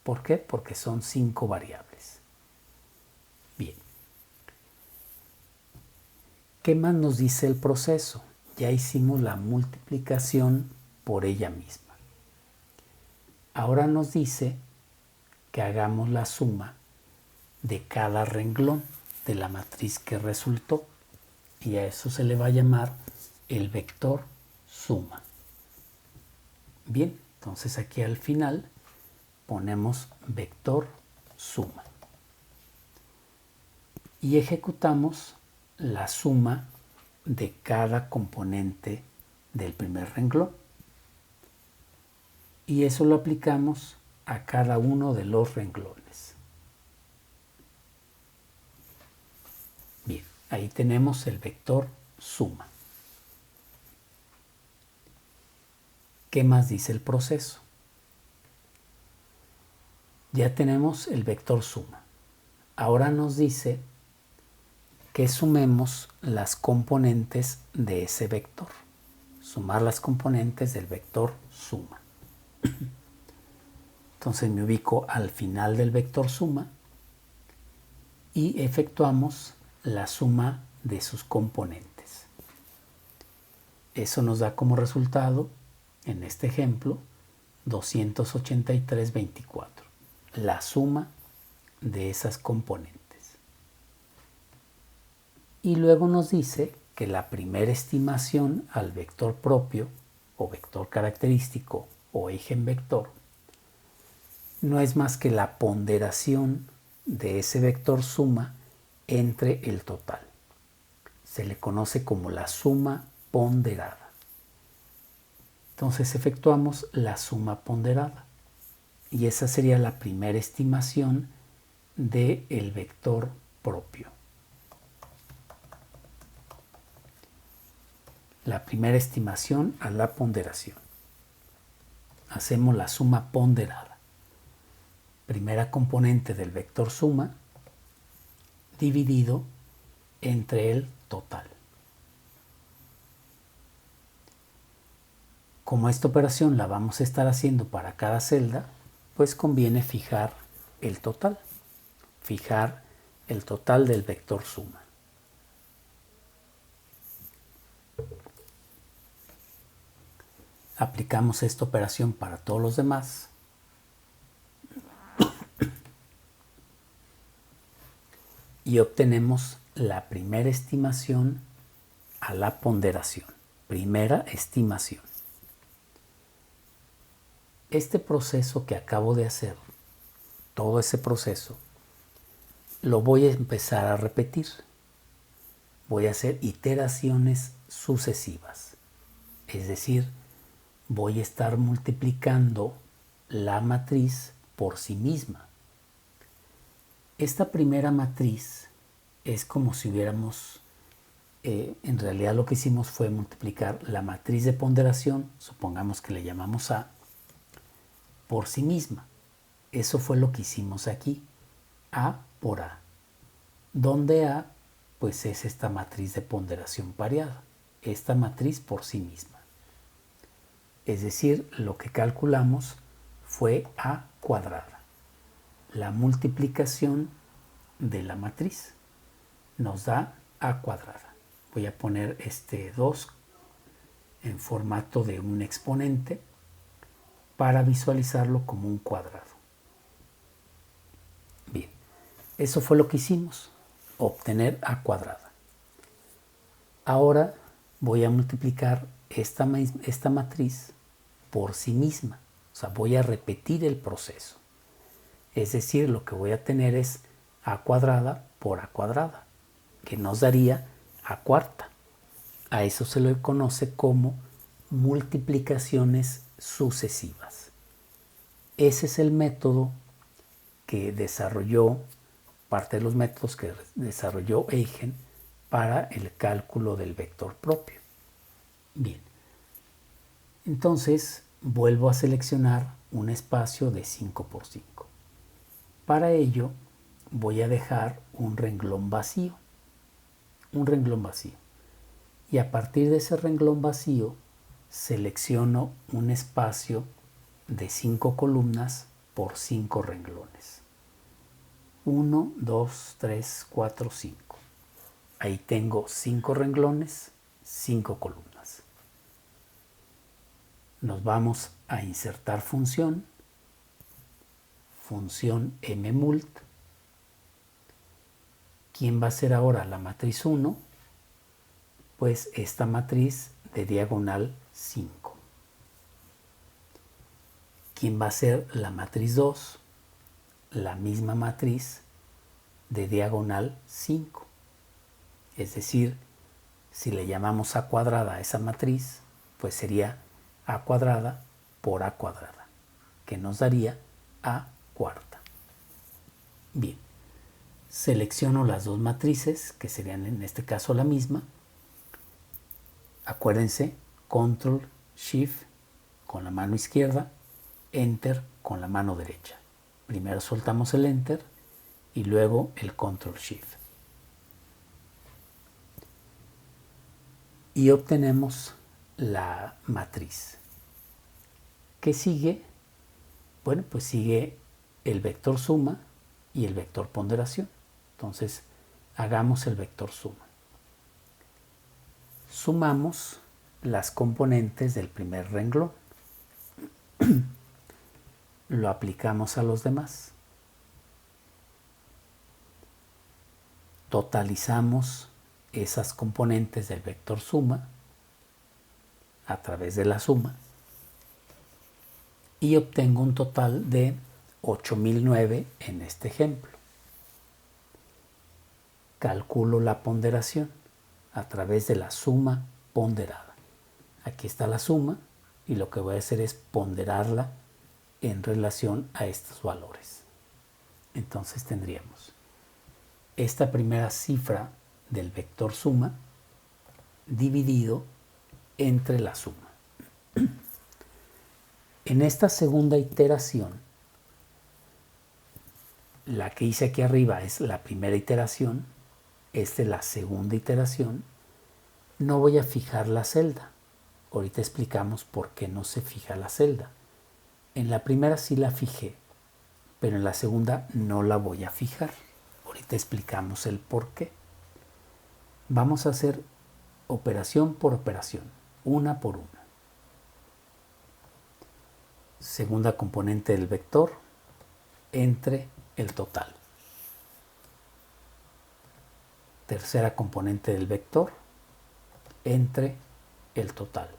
¿Por qué? Porque son 5 variables. Bien. ¿Qué más nos dice el proceso? Ya hicimos la multiplicación por ella misma. Ahora nos dice que hagamos la suma de cada renglón de la matriz que resultó. Y a eso se le va a llamar el vector suma. Bien, entonces aquí al final ponemos vector suma. Y ejecutamos la suma de cada componente del primer renglón. Y eso lo aplicamos a cada uno de los renglones. Bien, ahí tenemos el vector suma. ¿Qué más dice el proceso? Ya tenemos el vector suma. Ahora nos dice que sumemos las componentes de ese vector. Sumar las componentes del vector suma. Entonces me ubico al final del vector suma y efectuamos la suma de sus componentes. Eso nos da como resultado, en este ejemplo, 283,24. La suma de esas componentes. Y luego nos dice que la primera estimación al vector propio, o vector característico, o eigenvector, no es más que la ponderación de ese vector suma entre el total. Se le conoce como la suma ponderada. Entonces efectuamos la suma ponderada. Y esa sería la primera estimación del vector propio. La primera estimación a la ponderación. Hacemos la suma ponderada. Primera componente del vector suma dividido entre el total. Como esta operación la vamos a estar haciendo para cada celda, pues conviene fijar el total. Fijar el total del vector suma. Aplicamos esta operación para todos los demás. Y obtenemos la primera estimación a la ponderación. Primera estimación. Este proceso que acabo de hacer, todo ese proceso, lo voy a empezar a repetir. Voy a hacer iteraciones sucesivas. Es decir, voy a estar multiplicando la matriz por sí misma. Esta primera matriz es como si hubiéramos, en realidad lo que hicimos fue multiplicar la matriz de ponderación, supongamos que le llamamos A, por sí misma. Eso fue lo que hicimos aquí, A por A, donde A pues es esta matriz de ponderación pareada, esta matriz por sí misma. Es decir, lo que calculamos fue A cuadrada. La multiplicación de la matriz nos da A cuadrada. Voy a poner este 2 en formato de un exponente para visualizarlo como un cuadrado. Bien, eso fue lo que hicimos, obtener A cuadrada. Ahora voy a multiplicar esta matriz por sí misma. O sea, voy a repetir el proceso. Es decir, lo que voy a tener es A cuadrada por A cuadrada, que nos daría A cuarta. A eso se le conoce como multiplicaciones sucesivas. Ese es el método que desarrolló, parte de los métodos que desarrolló Eigen para el cálculo del vector propio. Bien, entonces vuelvo a seleccionar un espacio de 5 por 5. Para ello voy a dejar un renglón vacío. Y a partir de ese renglón vacío selecciono un espacio de 5 columnas por 5 renglones. 1, 2, 3, 4, 5. Ahí tengo 5 renglones, 5 columnas. Nos vamos a insertar función mmult. ¿Quién va a ser ahora la matriz 1? Pues esta matriz de diagonal 5. ¿Quién va a ser la matriz 2? La misma matriz de diagonal 5. Es decir, si le llamamos a cuadrada a esa matriz, pues sería a cuadrada por a cuadrada, que nos daría a cuarta. Bien, selecciono las dos matrices, que serían en este caso la misma. Acuérdense, Control, Shift con la mano izquierda, Enter con la mano derecha. Primero soltamos el Enter y luego el Control Shift. Y obtenemos la matriz. ¿Qué sigue? Bueno, pues sigue el vector suma y el vector ponderación. Entonces, hagamos el vector suma. Sumamos las componentes del primer renglón. Lo aplicamos a los demás. Totalizamos esas componentes del vector suma a través de la suma y obtengo un total de 8009 en este ejemplo. Calculo la ponderación a través de la suma ponderada. Aquí está la suma y lo que voy a hacer es ponderarla en relación a estos valores. Entonces tendríamos esta primera cifra del vector suma dividido entre la suma. En esta segunda iteración, la que hice aquí arriba es la primera iteración, esta es la segunda iteración, no voy a fijar la celda. Ahorita explicamos por qué no se fija la celda. En la primera sí la fijé, pero en la segunda no la voy a fijar. Ahorita explicamos el por qué. Vamos a hacer operación por operación, una por una. Segunda componente del vector entre el total. Tercera componente del vector entre el total.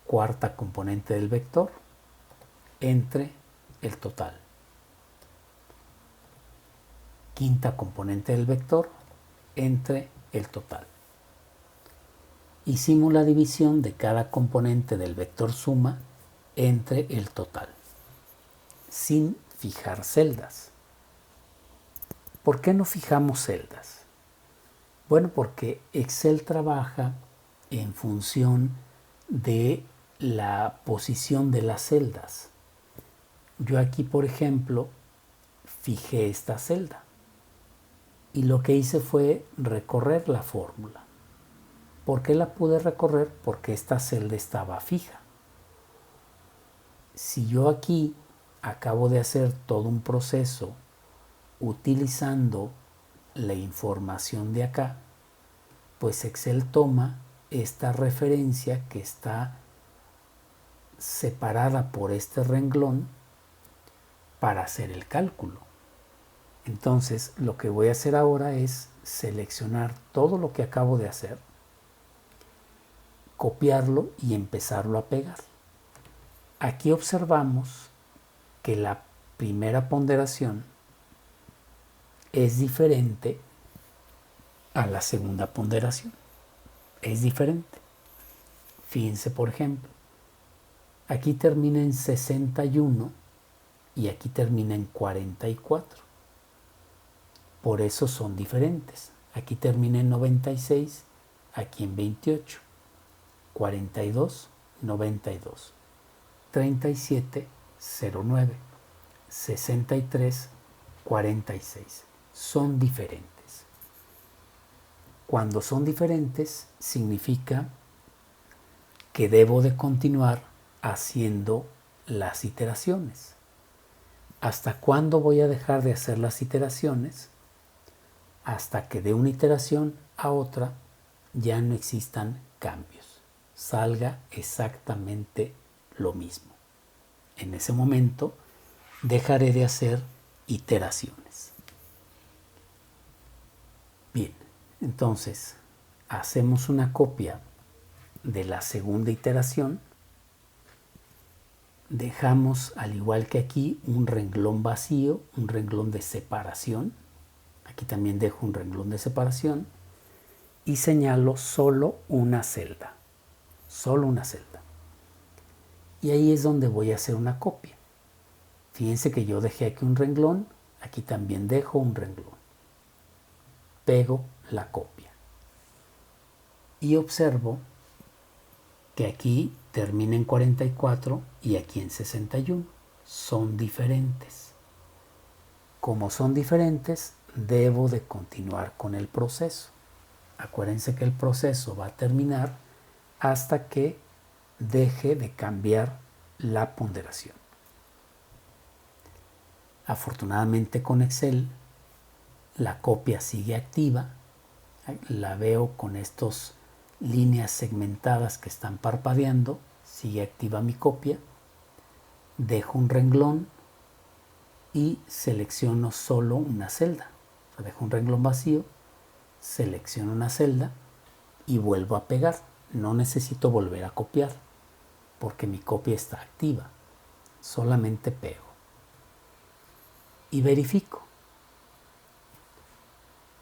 Cuarta componente del vector entre el total. Quinta componente del vector entre el total. Hicimos la división de cada componente del vector suma entre el total, sin fijar celdas. ¿Por qué no fijamos celdas? Bueno, porque Excel trabaja en función de la posición de las celdas. Yo aquí, por ejemplo, fijé esta celda y lo que hice fue recorrer la fórmula. ¿Por qué la pude recorrer? Porque esta celda estaba fija. Si yo aquí acabo de hacer todo un proceso utilizando la información de acá, pues Excel toma esta referencia que está separada por este renglón para hacer el cálculo. Entonces, lo que voy a hacer ahora es seleccionar todo lo que acabo de hacer, copiarlo y empezarlo a pegar. Aquí observamos que la primera ponderación es diferente a la segunda ponderación. Es diferente. Fíjense, por ejemplo, aquí termina en 61 y aquí termina en 44. Por eso son diferentes. Aquí termina en 96, aquí en 28. 42, 92, 37, 09, 63, 46. Son diferentes. Cuando son diferentes, significa que debo de continuar haciendo las iteraciones. ¿Hasta cuándo voy a dejar de hacer las iteraciones? Hasta que de una iteración a otra ya no existan cambios. Salga exactamente lo mismo. En ese momento dejaré de hacer iteraciones. Bien, entonces hacemos una copia de la segunda iteración. Dejamos, al igual que aquí, un renglón vacío, un renglón de separación. Aquí también dejo un renglón de separación y señalo solo una celda. Solo una celda. Y ahí es donde voy a hacer una copia. Fíjense que yo dejé aquí un renglón, aquí también dejo un renglón. Pego la copia. Y observo que aquí termina en 44 y aquí en 61. Son diferentes. Como son diferentes, debo de continuar con el proceso. Acuérdense que el proceso va a terminar hasta que deje de cambiar la ponderación. Afortunadamente con Excel la copia sigue activa. La veo con estas líneas segmentadas que están parpadeando. Sigue activa mi copia. Dejo un renglón y selecciono solo una celda. O sea, dejo un renglón vacío, selecciono una celda y vuelvo a pegar. No necesito volver a copiar porque mi copia está activa. Solamente pego. Y verifico.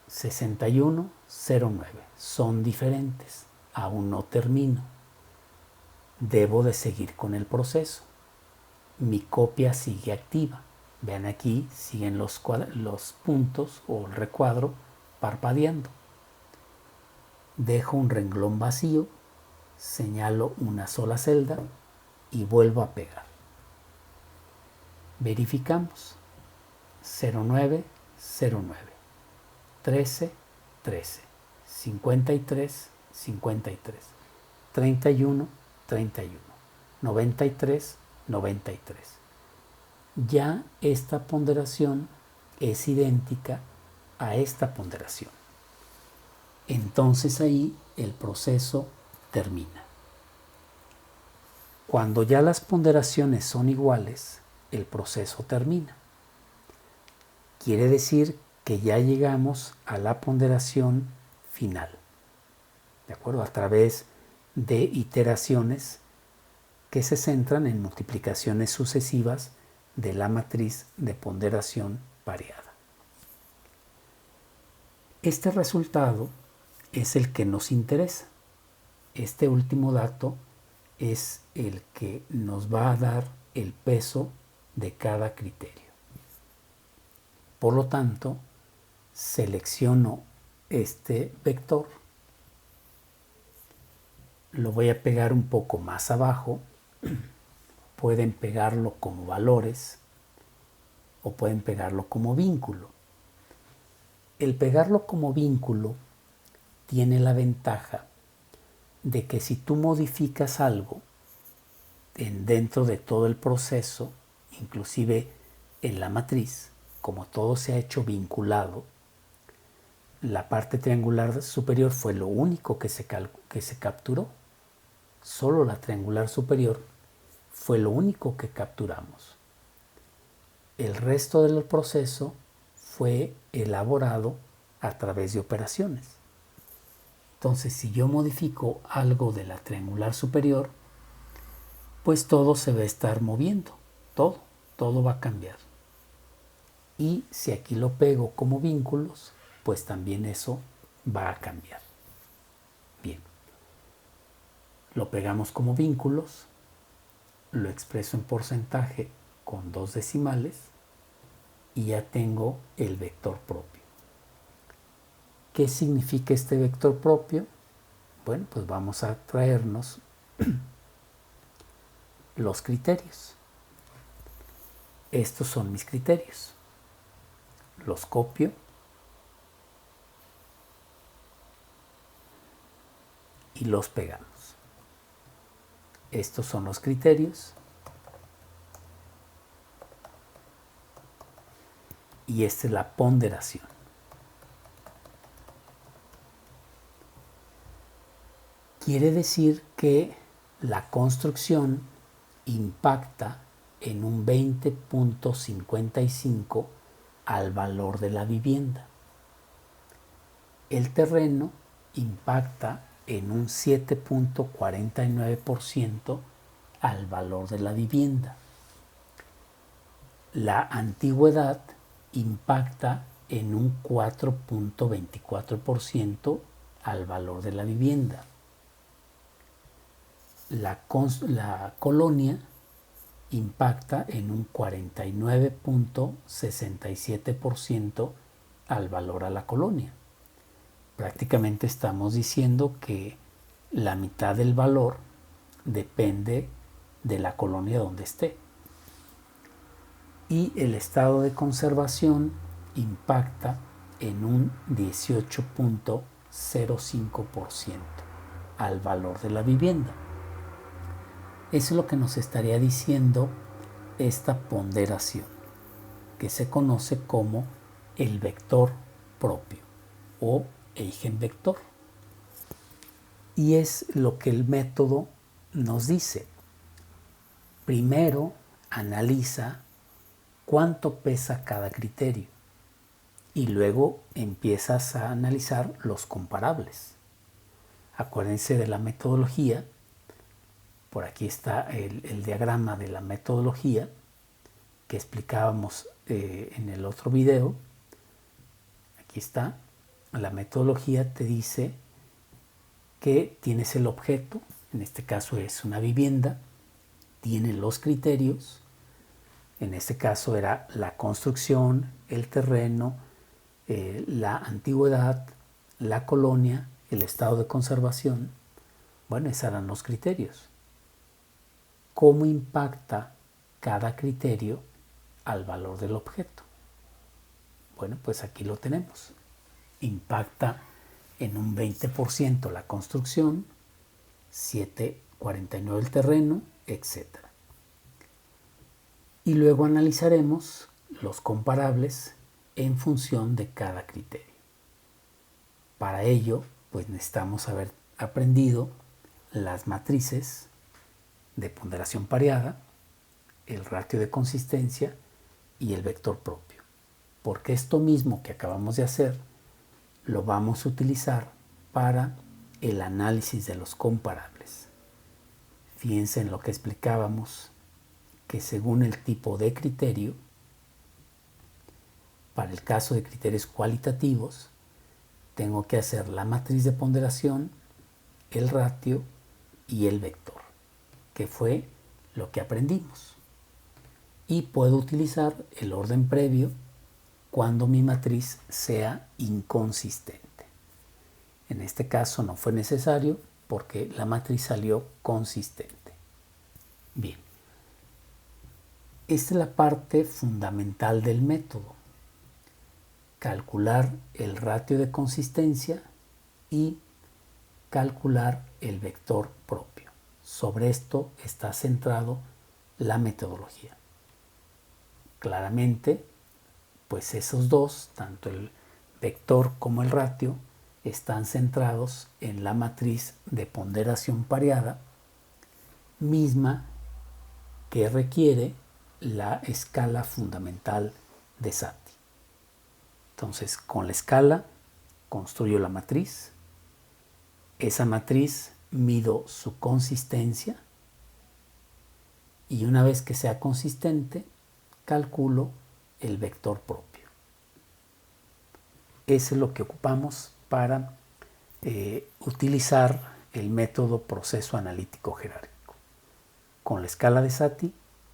6109 son diferentes. Aún no termino. Debo de seguir con el proceso. Mi copia sigue activa. Vean aquí, siguen los puntos o el recuadro parpadeando. Dejo un renglón vacío, señalo una sola celda y vuelvo a pegar. Verificamos. 0909, 13, 13, 53, 53, 31, 31, 93, 93. Ya esta ponderación es idéntica a esta ponderación. Entonces ahí el proceso termina. Cuando ya las ponderaciones son iguales, el proceso termina. Quiere decir que ya llegamos a la ponderación final. ¿De acuerdo? A través de iteraciones que se centran en multiplicaciones sucesivas de la matriz de ponderación pareada. Este resultado es el que nos interesa. Este último dato es el que nos va a dar el peso de cada criterio. Por lo tanto, selecciono este vector, lo voy a pegar un poco más abajo. Pueden pegarlo como valores o pueden pegarlo como vínculo. El pegarlo como vínculo tiene la ventaja de que si tú modificas algo dentro de todo el proceso, inclusive en la matriz, como todo se ha hecho vinculado, la parte triangular superior fue lo único que se capturó. Solo la triangular superior fue lo único que capturamos. El resto del proceso fue elaborado a través de operaciones. Entonces, si yo modifico algo de la triangular superior, pues todo se va a estar moviendo. Todo va a cambiar. Y si aquí lo pego como vínculos, pues también eso va a cambiar. Bien. Lo pegamos como vínculos, lo expreso en porcentaje con 2 decimales y ya tengo el vector propio. ¿Qué significa este vector propio? Bueno, pues vamos a traernos los criterios. Estos son mis criterios. Los copio y los pegamos. Estos son los criterios. y esta es la ponderación. Quiere decir que la construcción impacta en un 20.55 al valor de la vivienda. El terreno impacta en un 7.49% al valor de la vivienda. La antigüedad impacta en un 4.24% al valor de la vivienda. La colonia impacta en un 49.67% al valor a la colonia. Prácticamente estamos diciendo que la mitad del valor depende de la colonia donde esté. Y el estado de conservación impacta en un 18.05% al valor de la vivienda. Eso es lo que nos estaría diciendo esta ponderación, que se conoce como el vector propio o eigenvector. Y es lo que el método nos dice. Primero analiza cuánto pesa cada criterio y luego empiezas a analizar los comparables. Acuérdense de la metodología. Por aquí está el diagrama de la metodología que explicábamos en el otro video. Aquí está. La metodología te dice que tienes el objeto, en este caso es una vivienda, tiene los criterios, en este caso era la construcción, el terreno, la antigüedad, la colonia, el estado de conservación. Bueno, esos eran los criterios. ¿Cómo impacta cada criterio al valor del objeto? Bueno, pues aquí lo tenemos. Impacta en un 20% la construcción, 7.49 el terreno, etc. Y luego analizaremos los comparables en función de cada criterio. Para ello, pues necesitamos haber aprendido las matrices de ponderación pareada, el ratio de consistencia y el vector propio. Porque esto mismo que acabamos de hacer lo vamos a utilizar para el análisis de los comparables. Fíjense en lo que explicábamos, que según el tipo de criterio, para el caso de criterios cualitativos, tengo que hacer la matriz de ponderación, el ratio y el vector, que fue lo que aprendimos. Y puedo utilizar el orden previo cuando mi matriz sea inconsistente. En este caso no fue necesario porque la matriz salió consistente. Bien, esta es la parte fundamental del método. Calcular el ratio de consistencia y calcular el vector propio. Sobre esto está centrado la metodología. Claramente, pues esos dos, tanto el vector como el ratio, están centrados en la matriz de ponderación pareada, misma que requiere la escala fundamental de Satie. Entonces, con la escala construyo la matriz. Esa matriz mido su consistencia y una vez que sea consistente, calculo el vector propio. Eso es lo que ocupamos para utilizar el método proceso analítico jerárquico. Con la escala de Satie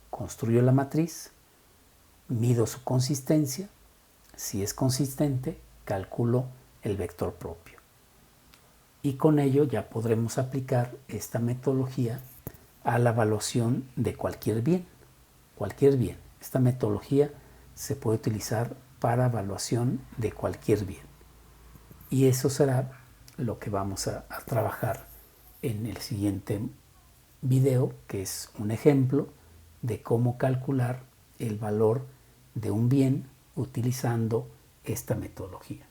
construyo la matriz, mido su consistencia. Si es consistente, calculo el vector propio. Y con ello ya podremos aplicar esta metodología a la evaluación de cualquier bien. Cualquier bien. Esta metodología se puede utilizar para evaluación de cualquier bien. Y eso será lo que vamos a trabajar en el siguiente video, que es un ejemplo de cómo calcular el valor de un bien utilizando esta metodología.